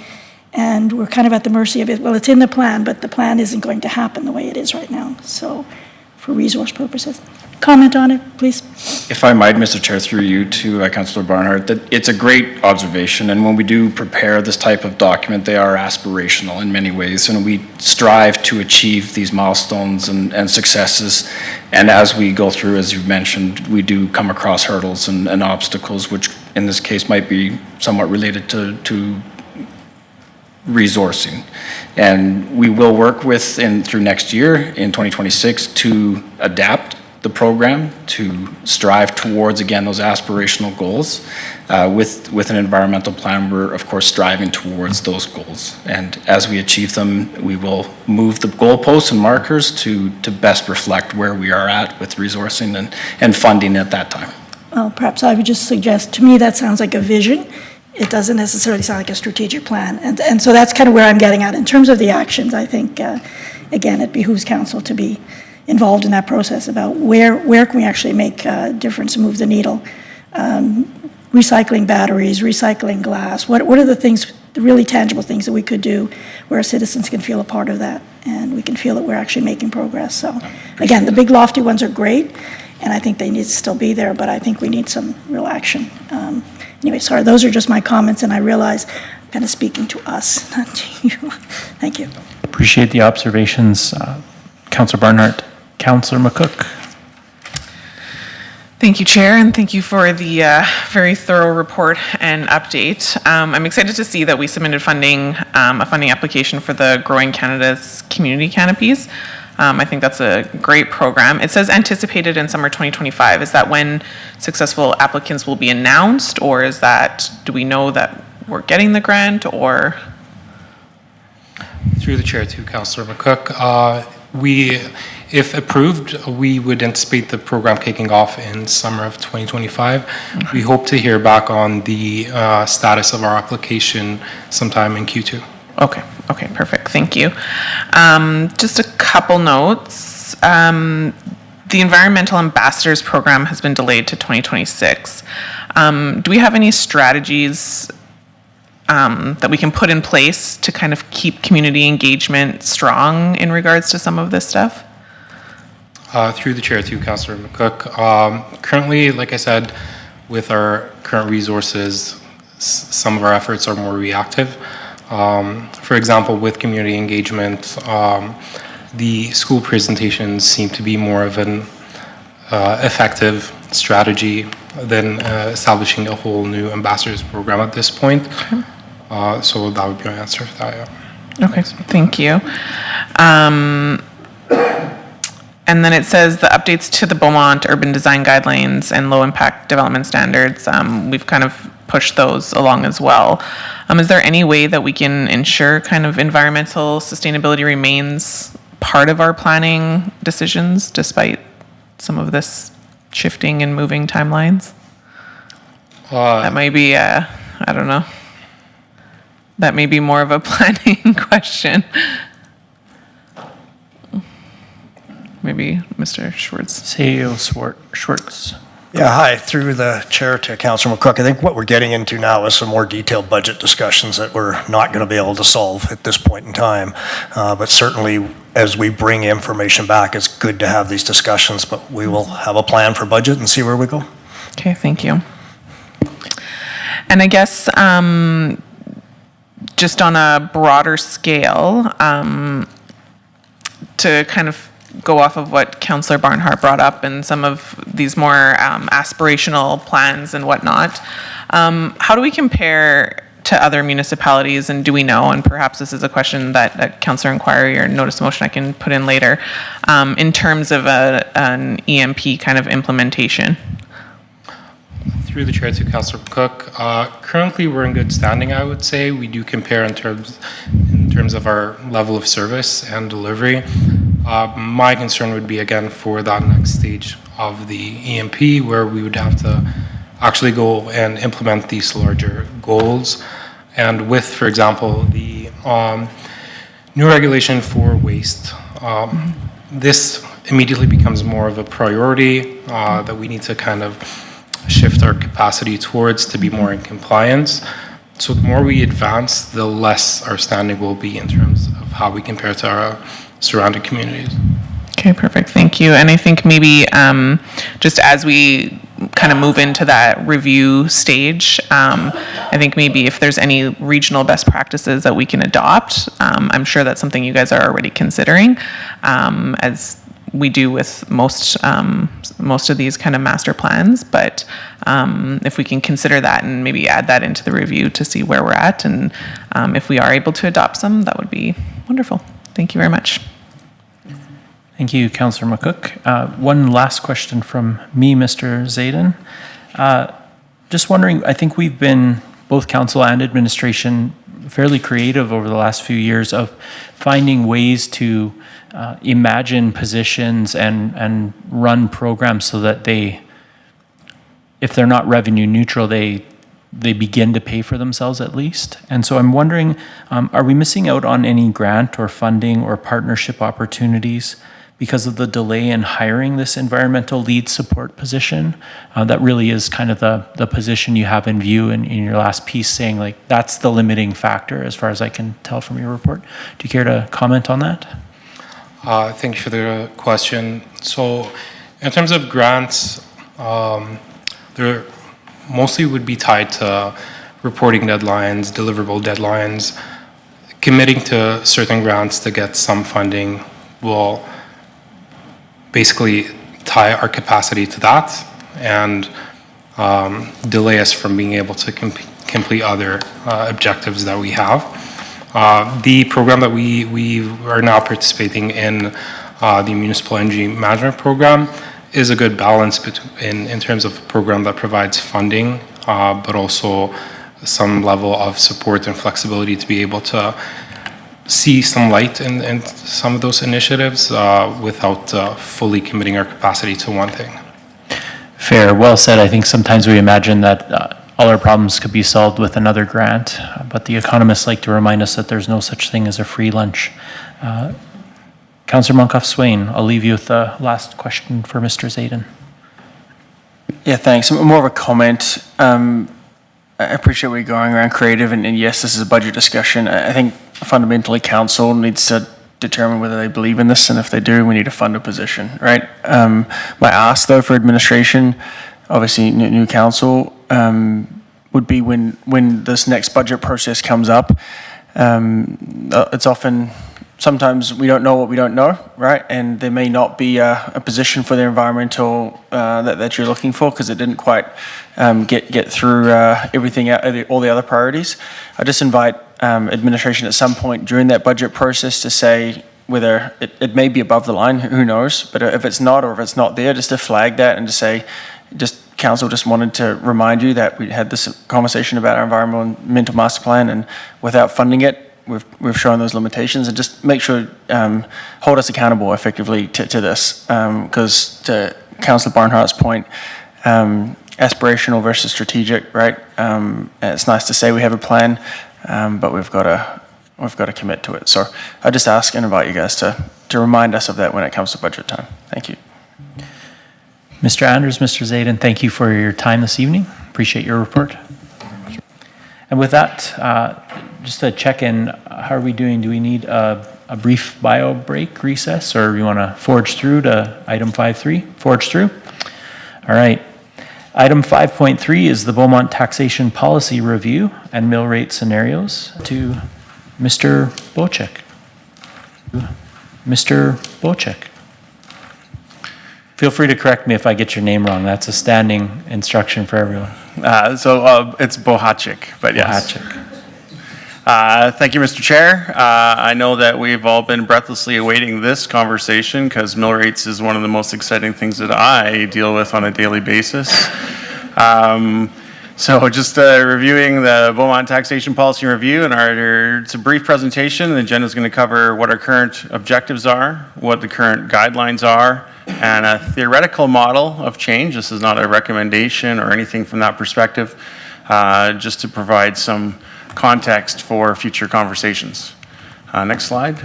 And we're kind of at the mercy of it. Well, it's in the plan, but the plan isn't going to happen the way it is right now. So, for resource purposes. Comment on it, please. If I might, Mr. Chair, through you to Councillor Barnhart, that it's a great observation, and when we do prepare this type of document, they are aspirational in many ways, and we strive to achieve these milestones and successes. And as we go through, as you've mentioned, we do come across hurdles and obstacles, which in this case might be somewhat related to resourcing. And we will work through next year in 2026 to adapt the program to strive towards, again, those aspirational goals. With an environmental plan, we're of course striving towards those goals. And as we achieve them, we will move the goalposts and markers to best reflect where we are at with resourcing and funding at that time. Well, perhaps I would just suggest, to me, that sounds like a vision. It doesn't necessarily sound like a strategic plan. And so that's kind of where I'm getting at. In terms of the actions, I think, again, it behooves council to be involved in that process about where can we actually make a difference and move the needle. Recycling batteries, recycling glass, what are the things, the really tangible things that we could do where our citizens can feel a part of that and we can feel that we're actually making progress. So again, the big lofty ones are great and I think they need to still be there, but I think we need some real action. Anyway, sorry, those are just my comments, and I realize I'm kind of speaking to us, not to you. Thank you. Appreciate the observations. Councillor Barnhart. Councillor McCook. Thank you, Chair, and thank you for the very thorough report and update. I'm excited to see that we submitted a funding application for the Growing Canada's Community Canopies. I think that's a great program. It says anticipated in summer 2025. Is that when successful applicants will be announced, or do we know that we're getting the grant, or? Through the chair to Councillor McCook, if approved, we would anticipate the program kicking off in summer of 2025. Okay. We hope to hear back on the status of our application sometime in Q2. Okay, perfect. Thank you. Just a couple notes. The Environmental Ambassadors Program has been delayed to 2026. Do we have any strategies that we can put in place to kind of keep community engagement strong in regards to some of this stuff? Through the chair to Councillor McCook. Currently, like I said, with our current resources, some of our efforts are more reactive. For example, with community engagement, the school presentations seem to be more of an effective strategy than establishing a whole new ambassadors program at this point. Okay. So that would be my answer for that. Yeah. Okay, thank you. And then it says the updates to the Beaumont Urban Design Guidelines and Low Impact Development Standards, we've kind of pushed those along as well. Is there any way that we can ensure kind of environmental sustainability remains part of our planning decisions despite some of this shifting and moving timelines? That might be, I don't know. That may be more of a planning question. Maybe Mr. Schwartz. CEO Schwartz. Yeah, hi. Through the chair to Councillor McCook, I think what we're getting into now is some more detailed budget discussions that we're not going to be able to solve at this point in time. But certainly, as we bring information back, it's good to have these discussions, but we will have a plan for budget and see where we go. Okay, thank you. And I guess just on a broader scale, to kind of go off of what Councillor Barnhart brought up and some of these more aspirational plans and whatnot. How do we compare to other municipalities, and do we know, and perhaps this is a question that Councillor Inquiry or notice motion I can put in later, in terms of an EMP kind of implementation? Through the chair to Councillor Cook, currently we're in good standing, I would say. We do compare in terms of our level of service and delivery. My concern would be, again, for that next stage of the EMP, where we would have to actually go and implement these larger goals. And with, for example, the new regulation for waste, this immediately becomes more of a priority that we need to kind of shift our capacity towards to be more in compliance. So the more we advance, the less our standing will be in terms of how we compare to our surrounding communities. Okay, perfect. Thank you. And I think maybe just as we kind of move into that review stage, I think maybe if there's any regional best practices that we can adopt, I'm sure that's something you guys are already considering, as we do with most of these kind of master plans. But if we can consider that and maybe add that into the review to see where we're at, and if we are able to adopt some, that would be wonderful. Thank you very much. Thank you, Councillor McCook. One last question from me, Mr. Zayden. Just wondering, I think we've been, both council and administration, fairly creative over the last few years of finding ways to imagine positions and run programs so that they, if they're not revenue neutral, they begin to pay for themselves at least. And so I'm wondering, are we missing out on any grant or funding or partnership opportunities because of the delay in hiring this environmental lead support position? That really is kind of the position you have in view in your last piece, saying like that's the limiting factor as far as I can tell from your report. Do you care to comment on that? Thank you for the question. So in terms of grants, there mostly would be tied to reporting deadlines, deliverable deadlines. Committing to certain grants to get some funding will basically tie our capacity to that and delay us from being able to complete other objectives that we have. The program that we are now participating in, the Municipal Energy Management Program, is a good balance in terms of a program that provides funding, but also some level of support and flexibility to be able to see some light in some of those initiatives without fully committing our capacity to one thing. Fair, well said. I think sometimes we imagine that all our problems could be solved with another grant, but the economists like to remind us that there's no such thing as a free lunch. Councillor Monkoff-Swain, I'll leave you with the last question for Mr. Zayden. Yeah, thanks. More of a comment. I appreciate where you're going around creative, and yes, this is a budget discussion. I think fundamentally council needs to determine whether they believe in this, and if they do, we need to fund a position, right? My ask though for administration, obviously new council, would be when this next budget process comes up, it's often, sometimes we don't know what we don't know, right? And there may not be a position for the environmental that you're looking for because it didn't quite get through everything, all the other priorities. I just invite administration at some point during that budget process to say whether it may be above the line, who knows? But if it's not, or if it's not there, just to flag that and to say, council just wanted to remind you that we had this conversation about our environmental master plan, and without funding it, we've shown those limitations, and just make sure, hold us accountable effectively to this, because to Councillor Barnhart's point, aspirational versus strategic, right? It's nice to say we have a plan, but we've got to commit to it. So I just ask and invite you guys to remind us of that when it comes to budget time. Thank you. Mr. Anders, Mr. Zayden, thank you for your time this evening. Appreciate your report. And with that, just to check in, how are we doing? Do we need a brief bio break, recess, or you want to forge through to item 5.3? Forge through? All right. Item 5.3 is the Beaumont Taxation Policy Review and Mill Rate Scenarios to Mr. Bocek. Mr. Bocek. Feel free to correct me if I get your name wrong. That's a standing instruction for everyone. It's Bohachik, but yes. Bohachik. Thank you, Mr. Chair. I know that we've all been breathlessly awaiting this conversation because mill rates is one of the most exciting things that I deal with on a daily basis. So just reviewing the Beaumont Taxation Policy Review, and it's a brief presentation. The agenda is going to cover what our current objectives are, what the current guidelines are, and a theoretical model of change. This is not a recommendation or anything from that perspective, just to provide some context for future conversations. Next slide.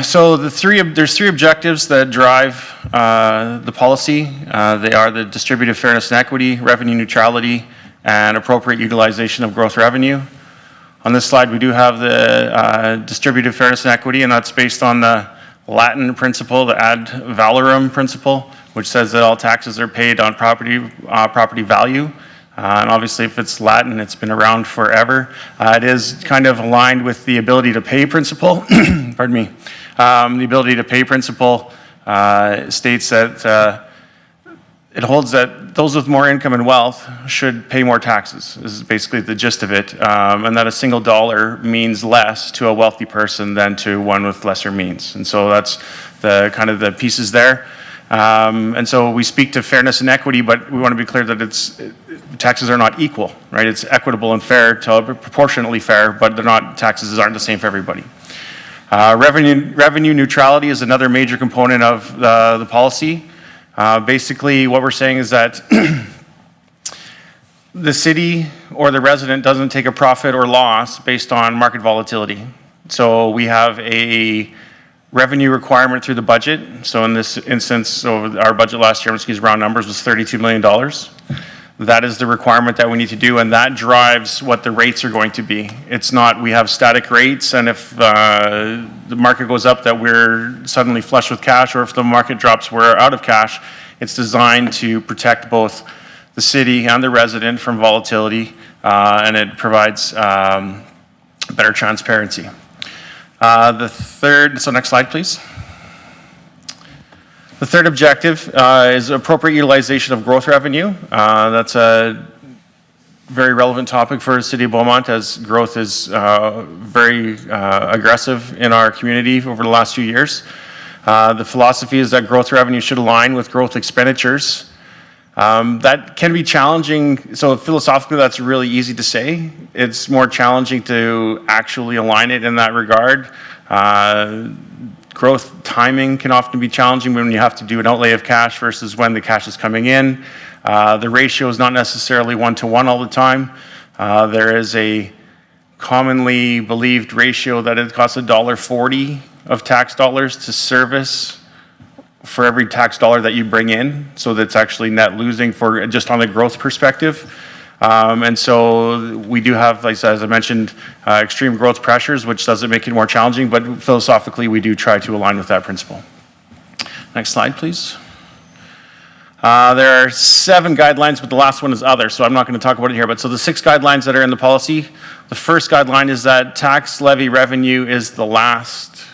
So there's three objectives that drive the policy. They are the distributive fairness and equity, revenue neutrality, and appropriate utilization of growth revenue. On this slide, we do have the distributive fairness and equity, and that's based on the Latin principle, the ad valorem principle, which says that all taxes are paid on property value. And obviously, if it's Latin, it's been around forever. It is kind of aligned with the ability to pay principle. Pardon me. The ability to pay principle states that it holds that those with more income and wealth should pay more taxes. This is basically the gist of it. And that a single dollar means less to a wealthy person than to one with lesser means. And so that's the kind of the pieces there. And so we speak to fairness and equity, but we want to be clear that taxes are not equal, right? It's equitable and fair to proportionately fair, but taxes aren't the same for everybody. Revenue neutrality is another major component of the policy. Basically, what we're saying is that the city or the resident doesn't take a profit or loss based on market volatility. So we have a revenue requirement through the budget. So in this instance, our budget last year, I'm just going to use round numbers, was $32 million. That is the requirement that we need to do, and that drives what the rates are going to be. It's not we have static rates, and if the market goes up that we're suddenly flush with cash, or if the market drops we're out of cash. It's designed to protect both the city and the resident from volatility, and it provides better transparency. So next slide, please. The third objective is appropriate utilization of growth revenue. That's a very relevant topic for the City of Beaumont, as growth is very aggressive in our community over the last few years. The philosophy is that growth revenue should align with growth expenditures. That can be challenging. So philosophically, that's really easy to say. It's more challenging to actually align it in that regard. Growth timing can often be challenging when you have to do an outlay of cash versus when the cash is coming in. The ratio is not necessarily 1-to-1 all the time. There is a commonly believed ratio that it costs $1.40 of tax dollars to service for every tax dollar that you bring in. So that's actually net losing for just on the growth perspective. And so we do have, like as I mentioned, extreme growth pressures, which doesn't make it more challenging, but philosophically we do try to align with that principle. Next slide, please. There are 7 guidelines, but the last one is other, so I'm not going to talk about it here. But so the 6 guidelines that are in the policy, the first guideline is that tax levy revenue is the last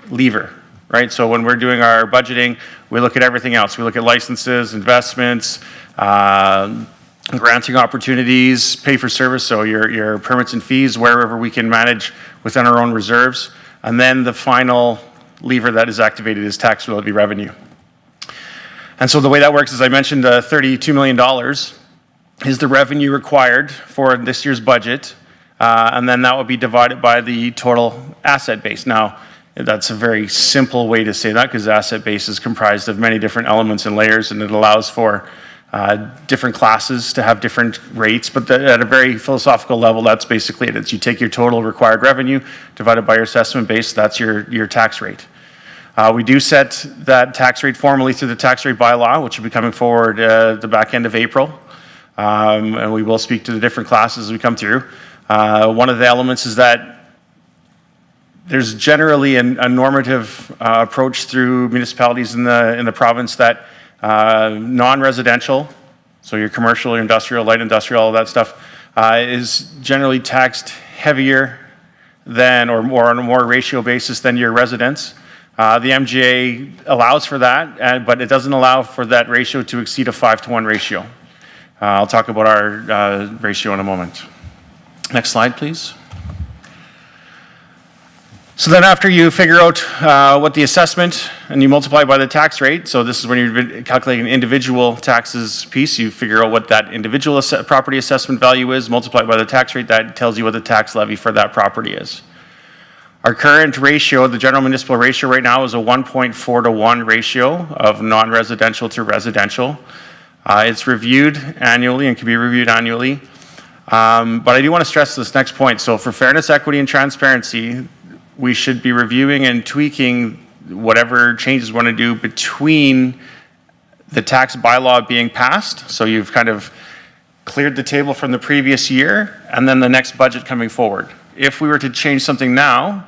lever, right? So when we're doing our budgeting, we look at everything else. We look at licenses, investments, granting opportunities, pay for service, so your permits and fees, wherever we can manage within our own reserves. And then the final lever that is activated is tax levy revenue. And so the way that works, as I mentioned, $32 million is the revenue required for this year's budget, and then that will be divided by the total asset base. Now, that's a very simple way to say that, because the asset base is comprised of many different elements and layers, and it allows for different classes to have different rates, but at a very philosophical level, that's basically it. It's you take your total required revenue divided by your assessment base, that's your tax rate. We do set that tax rate formally through the tax rate bylaw, which will be coming forward the back end of April, and we will speak to the different classes as we come through. One of the elements is that there's generally a normative approach through municipalities in the province that non-residential, so your commercial, your industrial, light industrial, all that stuff, is generally taxed heavier than or more on a more ratio basis than your residents. The MGA allows for that, but it doesn't allow for that ratio to exceed a 5-to-1 ratio. I'll talk about our ratio in a moment. Next slide, please. So then after you figure out what the assessment, and you multiply by the tax rate, so this is when you're calculating individual taxes piece, you figure out what that individual property assessment value is, multiplied by the tax rate, that tells you what the tax levy for that property is. Our current ratio, the general municipal ratio right now is a 1.4-to-1 ratio of non-residential to residential. It's reviewed annually and can be reviewed annually. But I do want to stress this next point. So for fairness, equity, and transparency, we should be reviewing and tweaking whatever changes we want to do between the tax bylaw being passed. So you've kind of cleared the table from the previous year, and then the next budget coming forward. If we were to change something now,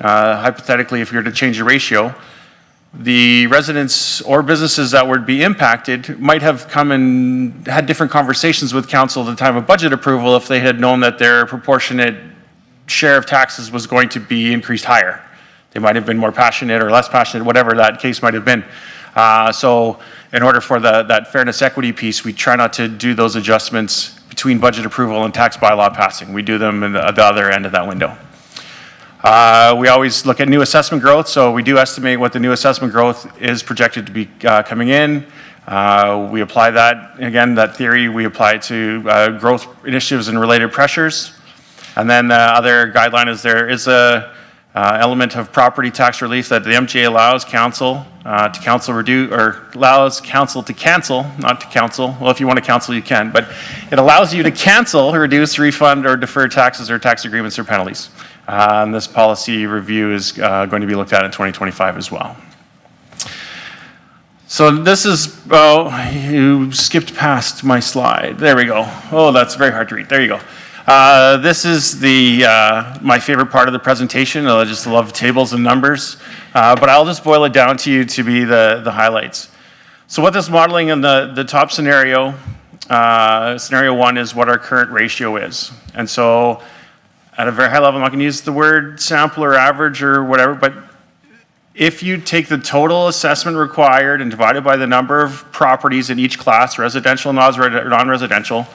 hypothetically, if we were to change the ratio, the residents or businesses that would be impacted might have come and had different conversations with council at the time of budget approval if they had known that their proportionate share of taxes was going to be increased higher. They might have been more passionate or less passionate, whatever that case might have been. So in order for that fairness equity piece, we try not to do those adjustments between budget approval and tax bylaw passing. We do them at the other end of that window. We always look at new assessment growth, so we do estimate what the new assessment growth is projected to be coming in. We apply that, again, that theory, we apply it to growth initiatives and related pressures. And then the other guideline is there is a element of property tax relief that the MGA allows council allows council to cancel, not to council. Well, if you want to cancel, you can, but it allows you to cancel, reduce, refund, or defer taxes or tax agreements or penalties. And this policy review is going to be looked at in 2025 as well. So this is, oh, you skipped past my slide. There we go. Oh, that's very hard to read. There you go. This is my favorite part of the presentation. I just love tables and numbers, but I'll just boil it down to you to be the highlights. So what this modeling in the top scenario, scenario 1 is what our current ratio is. And so at a very high level, I'm not going to use the word sample or average or whatever, but if you take the total assessment required and divide it by the number of properties in each class, residential, non-residential,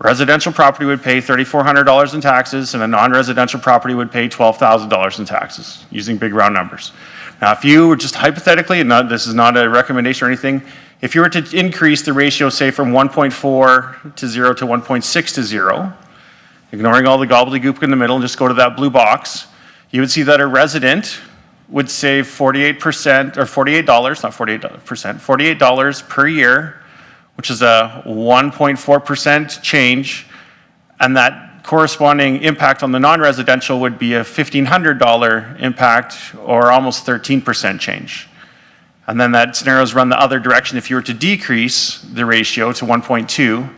residential property would pay $3,400 in taxes, and a non-residential property would pay $12,000 in taxes, using big round numbers. Now, if you were just hypothetically, and this is not a recommendation or anything, if you were to increase the ratio, say, from 1.4 to 0 to 1.6 to 0, ignoring all the gobbledygook in the middle and just go to that blue box, you would see that a resident would save 48%, or $48, not 48%, $48 per year, which is a 1.4% change, and that corresponding impact on the non-residential would be a $1,500 impact, or almost 13% change. And then that scenario is run the other direction. If you were to decrease the ratio to 1.2,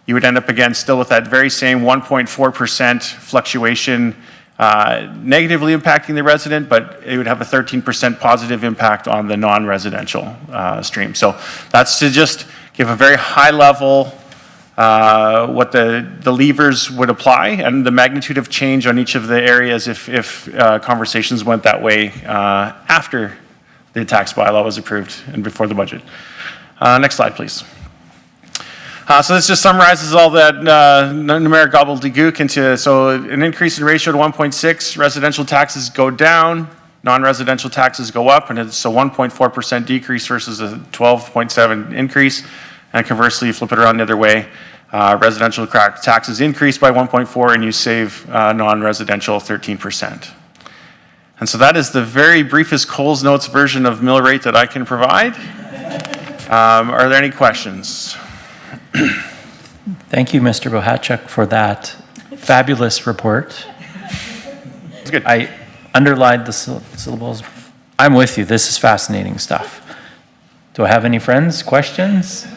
you would end up again still with that very same 1.4% fluctuation, negatively impacting the resident, but it would have a 13% positive impact on the non-residential stream. So that's to just give a very high level what the levers would apply and the magnitude of change on each of the areas if conversations went that way after the tax bylaw was approved and before the budget. Next slide, please. So this just summarizes all that numeric gobbledygook into, so an increase in ratio to 1.6, residential taxes go down, non-residential taxes go up, and it's a 1.4% decrease versus a 12.7 increase. And conversely, you flip it around the other way, residential taxes increase by 1.4 and you save non-residential 13%. And so that is the very briefest Coles Notes version of mill rate that I can provide. Are there any questions? Thank you, Mr. Bohachuk, for that fabulous report. It's good. I underlined the syllables. I'm with you. This is fascinating stuff. Do I have any friends? Questions?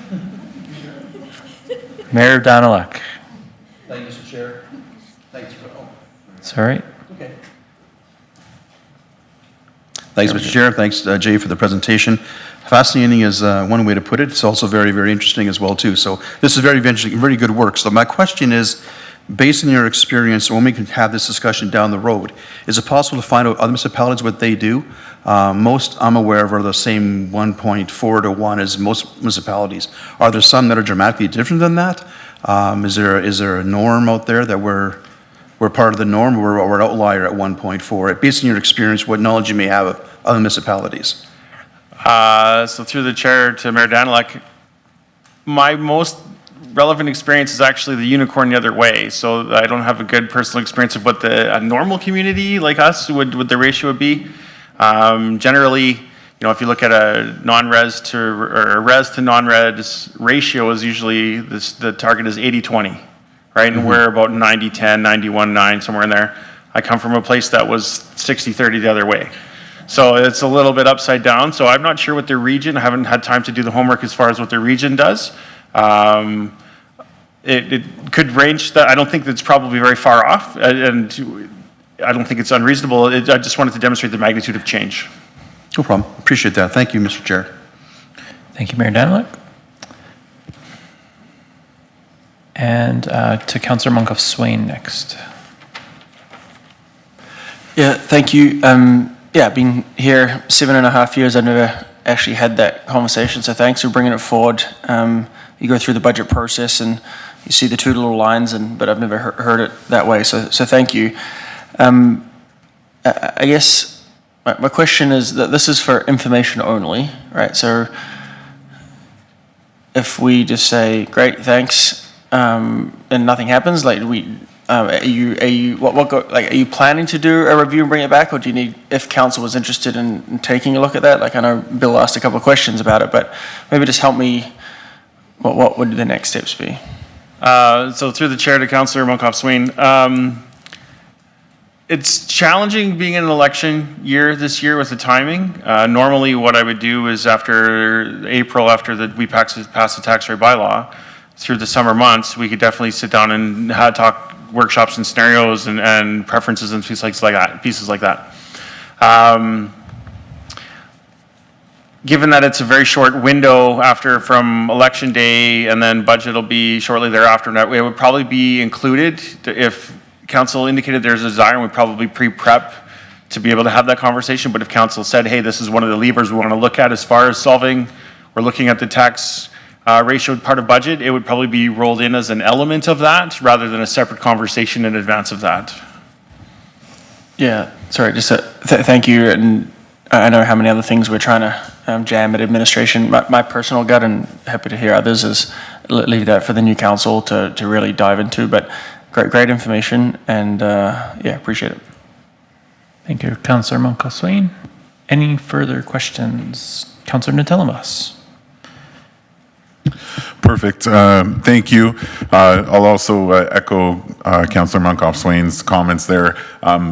Mayor Daniluk. Thank you, Mr. Chair. Thanks for Sorry. Okay. Thanks, Mr. Chair. Thanks, Jay, for the presentation. Fascinating is one way to put it. It's also very, very interesting as well, too. So this is very interesting, very good work. So my question is, based on your experience, when we can have this discussion down the road, is it possible to find out other municipalities what they do? Most I'm aware of are the same 1.4 to 1 as most municipalities. Are there some that are dramatically different than that? Is there a norm out there that we're part of the norm, or we're an outlier at 1.4? Based on your experience, what knowledge you may have of other municipalities? So through the chair to Mayor Daniluk, my most relevant experience is actually the unicorn the other way. So I don't have a good personal experience of what a normal community like us would the ratio would be. Generally, if you look at a non-res to or a res to non-res ratio, is usually the target is 80-20, right? And we're about 90-10, 91-9, somewhere in there. I come from a place that was 60-30 the other way. So it's a little bit upside down. So I'm not sure what their region, I haven't had time to do the homework as far as what their region does. It could range that. I don't think that's probably very far off, and I don't think it's unreasonable. I just wanted to demonstrate the magnitude of change. No problem. Appreciate that. Thank you, Mr. Chair. Thank you, Mayor Daniluk. And to Councillor Monkoff-Swain next. Yeah, thank you. I've been here 7.5 years. I've never actually had that conversation, so thanks for bringing it forward. You go through the budget process and you see the two little lines, but I've never heard it that way, so thank you. I guess my question is that this is for information only, right? So if we just say, great, thanks, and nothing happens, like are you planning to do a review and bring it back, or do you need, if council was interested in taking a look at that? Like, I know Bill asked a couple of questions about it, but maybe just help me, what would the next steps be? So through the chair to Councillor Monkoff-Swain, it's challenging being in an election year this year with the timing. Normally what I would do is after April, after we pass the tax rate bylaw, through the summer months, we could definitely sit down and talk workshops and scenarios and preferences and pieces like that. Given that it's a very short window from election day, and then budget will be shortly thereafter, it would probably be included if council indicated there's a desire, and we'd probably pre-prep to be able to have that conversation. But if council said, hey, this is one of the levers we want to look at as far as solving, we're looking at the tax ratio part of budget, it would probably be rolled in as an element of that rather than a separate conversation in advance of that. Yeah, sorry, just thank you. And I know how many other things we're trying to jam at administration. My personal gut, and happy to hear others, is leave that for the new council to really dive into. But great information, and appreciate it. Thank you, Councillor Monkoff-Swain. Any further questions? Councillor Natellamas. Perfect. Thank you. I'll also echo Councillor Monkoff-Swain's comments there.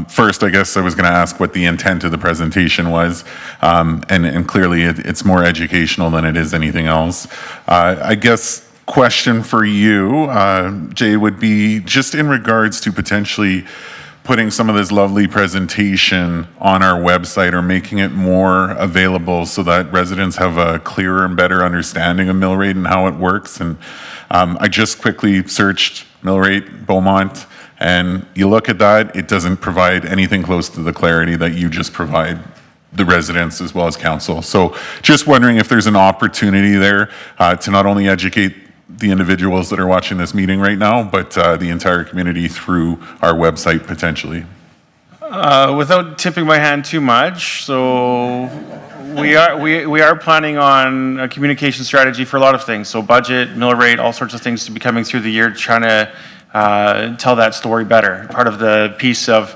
First, I guess I was going to ask what the intent of the presentation was, and clearly it's more educational than it is anything else. I guess question for you, Jay, would be just in regards to potentially putting some of this lovely presentation on our website or making it more available so that residents have a clearer and better understanding of mill rate and how it works. And I just quickly searched mill rate Beaumont, and you look at that, it doesn't provide anything close to the clarity that you just provide the residents as well as council. So just wondering if there's an opportunity there to not only educate the individuals that are watching this meeting right now, but the entire community through our website potentially. Without tipping my hand too much, so we are planning on a communication strategy for a lot of things. So budget, mill rate, all sorts of things to be coming through the year, trying to tell that story better. Part of the piece of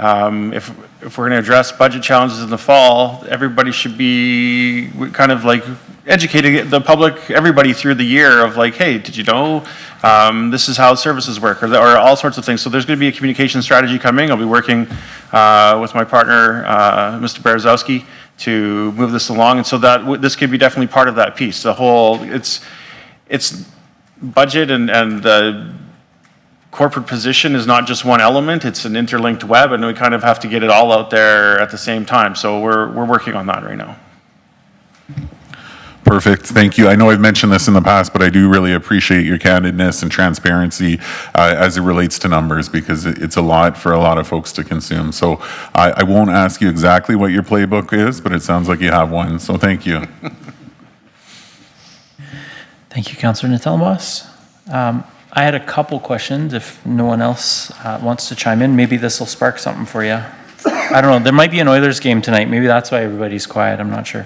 if we're going to address budget challenges in the fall, everybody should be kind of like educating the public, everybody through the year of like, hey, did you know this is how services work, or all sorts of things. So there's going to be a communication strategy coming. I'll be working with my partner, Mr. Berezowski, to move this along, and so that this could be definitely part of that piece. The whole, it's budget and the corporate position is not just one element, it's an interlinked web, and we kind of have to get it all out there at the same time. So we're working on that right now. Perfect. Thank you. I know I've mentioned this in the past, but I do really appreciate your candidness and transparency as it relates to numbers, because it's a lot for a lot of folks to consume. So I won't ask you exactly what your playbook is, but it sounds like you have one. So thank you. Thank you, Councillor Natellenbos. I had a couple questions. If no one else wants to chime in, maybe this will spark something for you. I don't know. There might be an Oilers game tonight. Maybe that's why everybody's quiet. I'm not sure.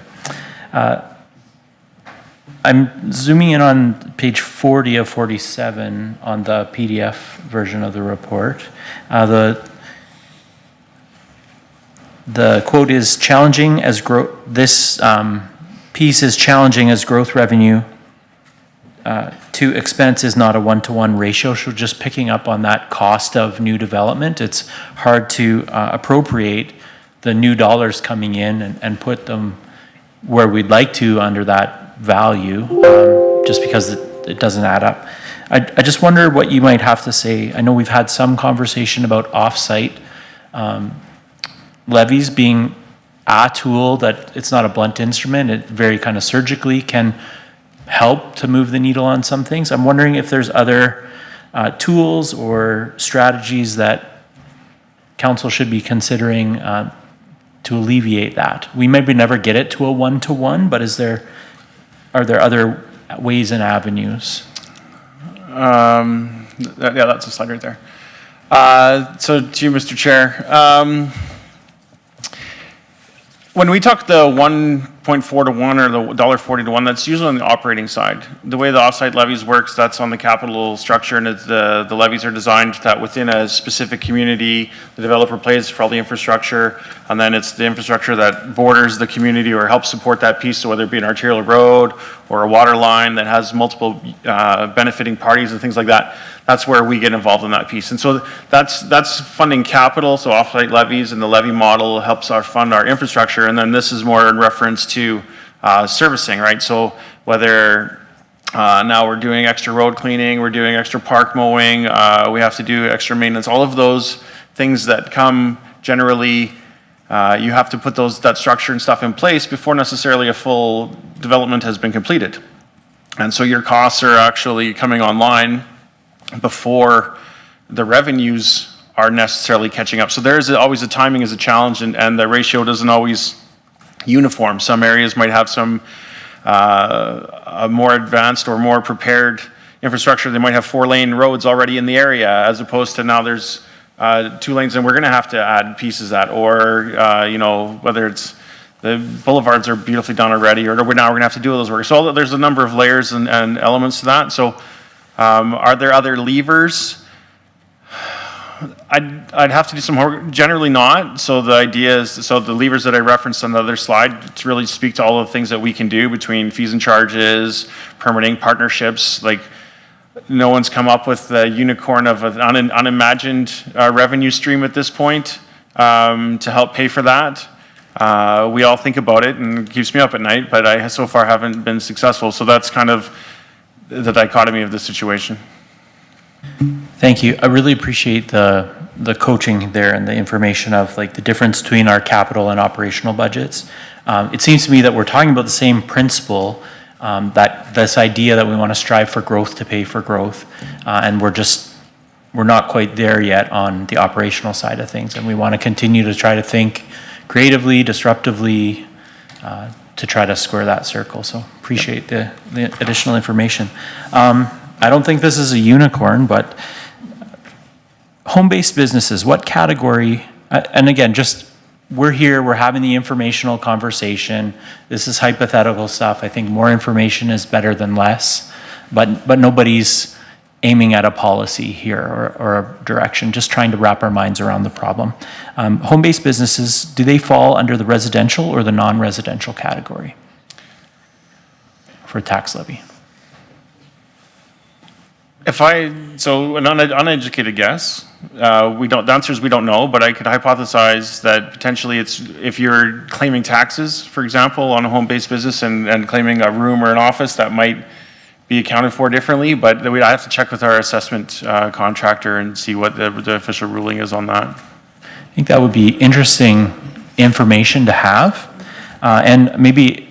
I'm zooming in on page 40 of 47 on the PDF version of the report. The quote is challenging as this piece is challenging as growth revenue to expense is not a one-to-one ratio. So just picking up on that cost of new development, it's hard to appropriate the new dollars coming in and put them where we'd like to under that value, just because it doesn't add up. I just wonder what you might have to say. I know we've had some conversation about off-site levies being a tool that it's not a blunt instrument. It very kind of surgically can help to move the needle on some things. I'm wondering if there's other tools or strategies that council should be considering to alleviate that. We maybe never get it to a one-to-one, but are there other ways and avenues? Yeah, that's a slide right there. So to you, Mr. Chair. When we talk the 1.4 to 1 or the $1.40 to 1, that's usually on the operating side. The way the offsite levies works, that's on the capital structure, and the levies are designed that within a specific community, the developer pays for all the infrastructure, and then it's the infrastructure that borders the community or helps support that piece, so whether it be an arterial road or a water line that has multiple benefiting parties and things like that, that's where we get involved in that piece. And so that's funding capital, so offsite levies, and the levy model helps our fund our infrastructure, and then this is more in reference to servicing, right? So whether now we're doing extra road cleaning, we're doing extra park mowing, we have to do extra maintenance, all of those things that come generally, you have to put that structure and stuff in place before necessarily a full development has been completed. And so your costs are actually coming online before the revenues are necessarily catching up. So there's always a timing is a challenge, and the ratio doesn't always uniform. Some areas might have some a more advanced or more prepared infrastructure. They might have 4-lane roads already in the area, as opposed to now there's 2 lanes, and we're going to have to add pieces of that, or you know, whether it's the boulevards are beautifully done already, or now we're going to have to do all those work. So there's a number of layers and elements to that. So are there other levers? I'd have to do some homework. Generally not. So the idea is, so the levers that I referenced on the other slide to really speak to all of the things that we can do between fees and charges, permitting, partnerships. Like, no one's come up with the unicorn of an unimagined revenue stream at this point to help pay for that. We all think about it, and it keeps me up at night, but I so far haven't been successful. So that's kind of the dichotomy of the situation. Thank you. I really appreciate the coaching there and the information of like the difference between our capital and operational budgets. It seems to me that we're talking about the same principle, that this idea that we want to strive for growth to pay for growth, and we're not quite there yet on the operational side of things, and we want to continue to try to think creatively, disruptively, to try to square that circle. So appreciate the additional information. I don't think this is a unicorn, but home-based businesses, what category, and again, just we're here, we're having the informational conversation. This is hypothetical stuff. I think more information is better than less, but nobody's aiming at a policy here or a direction, just trying to wrap our minds around the problem. Home-based businesses, do they fall under the residential or the non-residential category for tax levy? So an uneducated guess, the answer is we don't know, but I could hypothesize that potentially it's, if you're claiming taxes, for example, on a home-based business and claiming a room or an office, that might be accounted for differently, but I have to check with our assessment contractor and see what the official ruling is on that. I think that would be interesting information to have, and maybe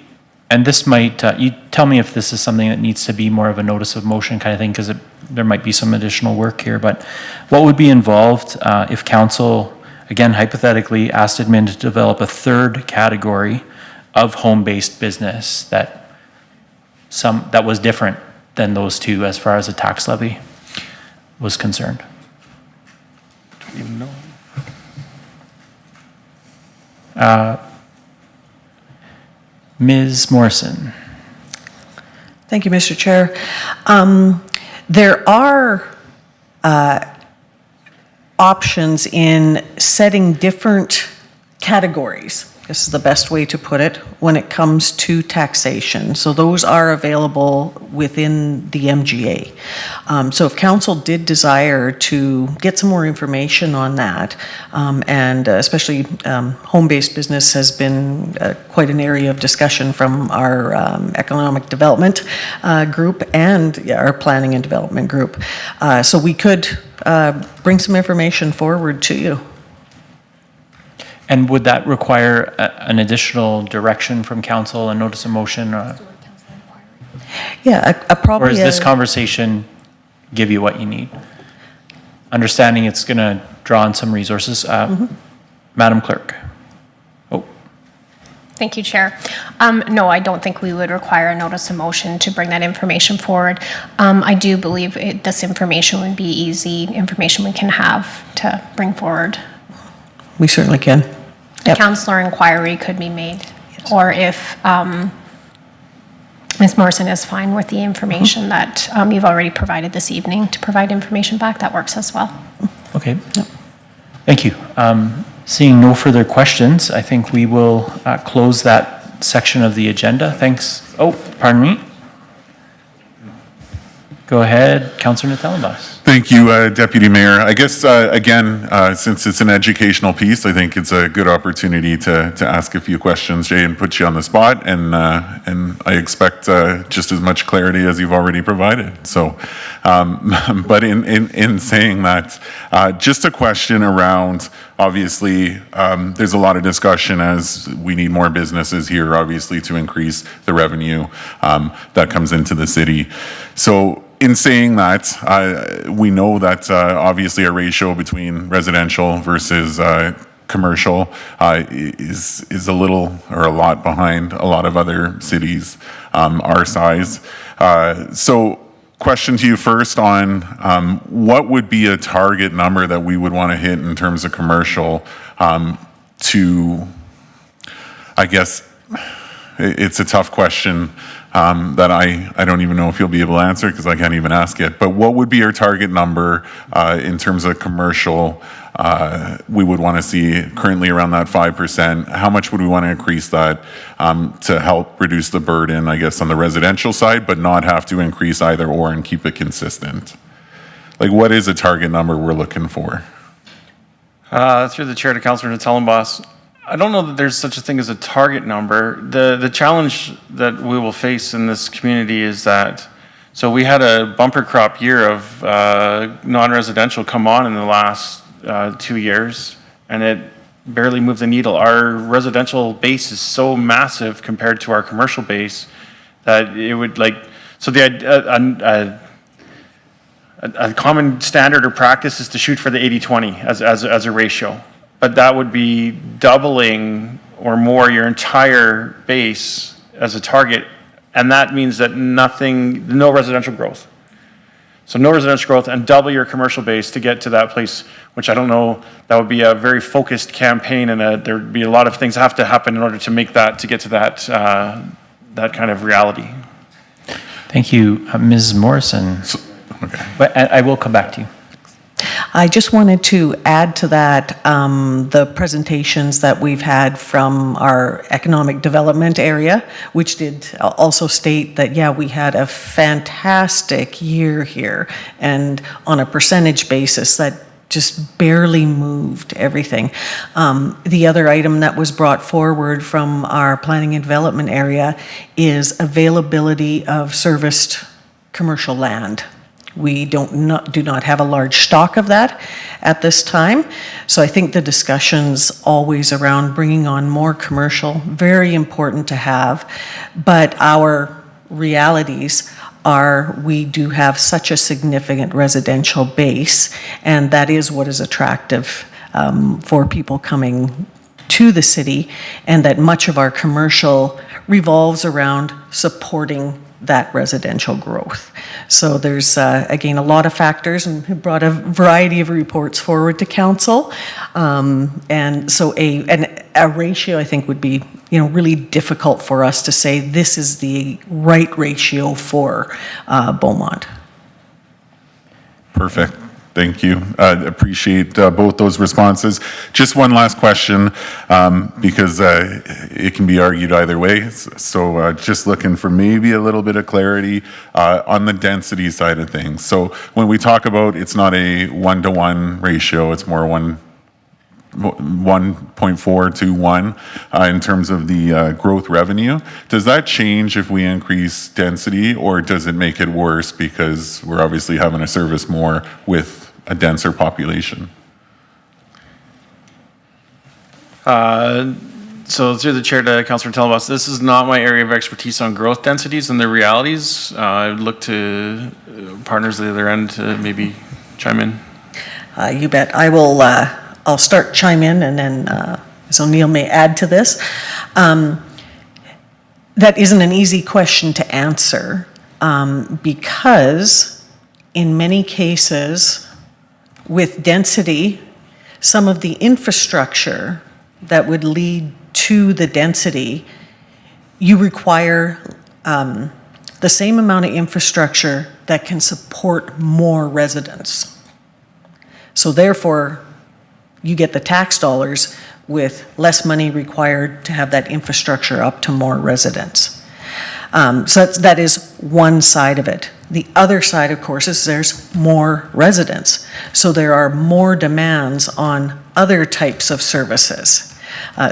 and this might, you tell me if this is something that needs to be more of a notice of motion kind of thing, because there might be some additional work here, but what would be involved if council, again, hypothetically, asked admin to develop a third category of home-based business that was different than those two as far as the tax levy was concerned? Don't even know. Ms. Morrison. Thank you, Mr. Chair. There are options in setting different categories. This is the best way to put it when it comes to taxation. So those are available within the MGA. So if council did desire to get some more information on that, and especially home-based business has been quite an area of discussion from our economic development group and our planning and development group. So we could bring some information forward to you. And would that require an additional direction from council, a notice of motion? Yeah, probably. Or does this conversation give you what you need? Understanding it's going to draw on some resources. Madam Clerk. Oh. Thank you, Chair. No, I don't think we would require a notice of motion to bring that information forward. I do believe this information would be easy information we can have to bring forward. We certainly can. Yep. Councillor inquiry could be made, or if Ms. Morrison is fine with the information that you've already provided this evening to provide information back, that works as well. Okay. Yep. Thank you. Seeing no further questions, I think we will close that section of the agenda. Thanks. Oh, pardon me. Go ahead, Councillor Natellenbas. Thank you, Deputy Mayor. I guess, again, since it's an educational piece, I think it's a good opportunity to ask a few questions, Jay, and put you on the spot. And I expect just as much clarity as you've already provided. So, but in saying that, just a question around, obviously, there's a lot of discussion as we need more businesses here, obviously, to increase the revenue that comes into the city. So, in saying that, we know that obviously a ratio between residential versus commercial is a little or a lot behind a lot of other cities our size. So question to you first on what would be a target number that we would want to hit in terms of commercial to, I guess, it's a tough question that I don't even know if you'll be able to answer because I can't even ask it. But what would be our target number in terms of commercial we would want to see currently around that 5%? How much would we want to increase that to help reduce the burden, I guess, on the residential side, but not have to increase either or and keep it consistent? Like, what is a target number we're looking for? Through the chair to Councillor Natellenbas, I don't know that there's such a thing as a target number. The challenge that we will face in this community is that, so we had a bumper crop year of non-residential come on in the last 2 years, and it barely moved the needle. Our residential base is so massive compared to our commercial base that it would so a common standard or practice is to shoot for the 80-20 as a ratio. But that would be doubling or more your entire base as a target, and that means that no residential growth. So no residential growth and double your commercial base to get to that place, which I don't know, that would be a very focused campaign, and there would be a lot of things have to happen in order to make that, to get to that, that kind of reality. Thank you, Ms. Morrison. Okay. But I will come back to you. I just wanted to add to that the presentations that we've had from our economic development area, which did also state that, yeah, we had a fantastic year here, and on a percentage basis that just barely moved everything. The other item that was brought forward from our planning and development area is availability of serviced commercial land. We do not have a large stock of that at this time. So I think the discussions always around bringing on more commercial, very important to have. But our realities are we do have such a significant residential base, and that is what is attractive for people coming to the city, and that much of our commercial revolves around supporting that residential growth. So there's, again, a lot of factors, and we brought a variety of reports forward to council. And so a ratio, I think, would be, really difficult for us to say this is the right ratio for Beaumont. Perfect. Thank you. Appreciate both those responses. Just one last question, because it can be argued either way. So just looking for maybe a little bit of clarity on the density side of things. So when we talk about it's not a 1-to-1 ratio, it's more 1.4 to 1 in terms of the growth revenue. Does that change if we increase density, or does it make it worse because we're obviously having to service more with a denser population? So through the chair to Councillor Tellenbos, this is not my area of expertise on growth densities and their realities. I would look to partners at the other end to maybe chime in. You bet. I will. I'll start chime in, and then so Neil may add to this. That isn't an easy question to answer because in many cases with density, some of the infrastructure that would lead to the density, you require the same amount of infrastructure that can support more residents. So therefore, you get the tax dollars with less money required to have that infrastructure up to more residents. So that is one side of it. The other side, of course, is there's more residents. So there are more demands on other types of services.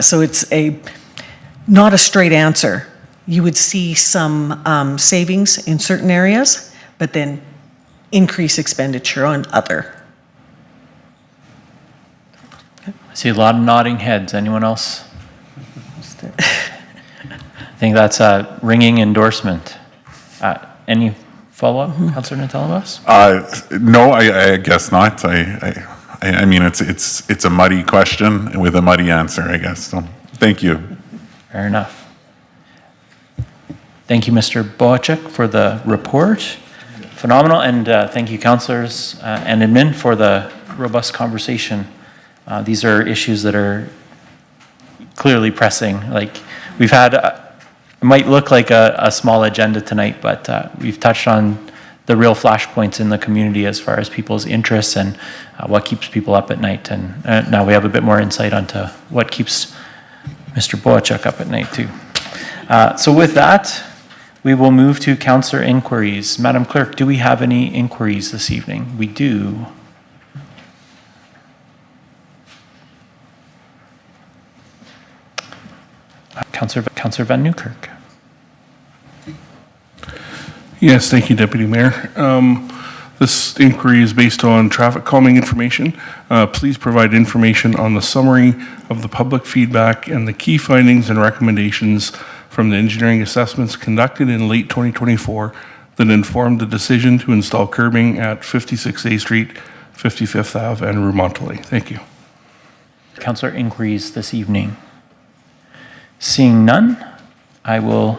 So it's not a straight answer. You would see some savings in certain areas, but then increase expenditure on other. I see a lot of nodding heads. Anyone else? I think that's a ringing endorsement. Any follow-up, Councillor Tellenbos? No, I guess not. I mean, it's a muddy question with a muddy answer, I guess. So, thank you. Fair enough. Thank you, Mr. Boacek, for the report. Phenomenal, and thank you, councillors and admin, for the robust conversation. These are issues that are clearly pressing. Like we've had, it might look like a small agenda tonight, but we've touched on the real flashpoints in the community as far as people's interests and what keeps people up at night. And now we have a bit more insight onto what keeps Mr. Boacek up at night too. So with that, we will move to councillor inquiries. Madam Clerk, do we have any inquiries this evening? We do. Councillor Van Newkirk. Yes, thank you, Deputy Mayor. This inquiry is based on traffic calming information. Please provide information on the summary of the public feedback and the key findings and recommendations from the engineering assessments conducted in late 2024 that informed the decision to install curbing at 56 A Street, 55th Ave, and Rue Monteley. Thank you. Councillor inquiries this evening. Seeing none, I will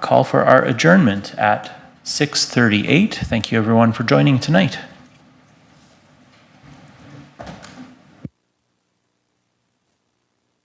call for our adjournment at 6:38. Thank you everyone for joining tonight.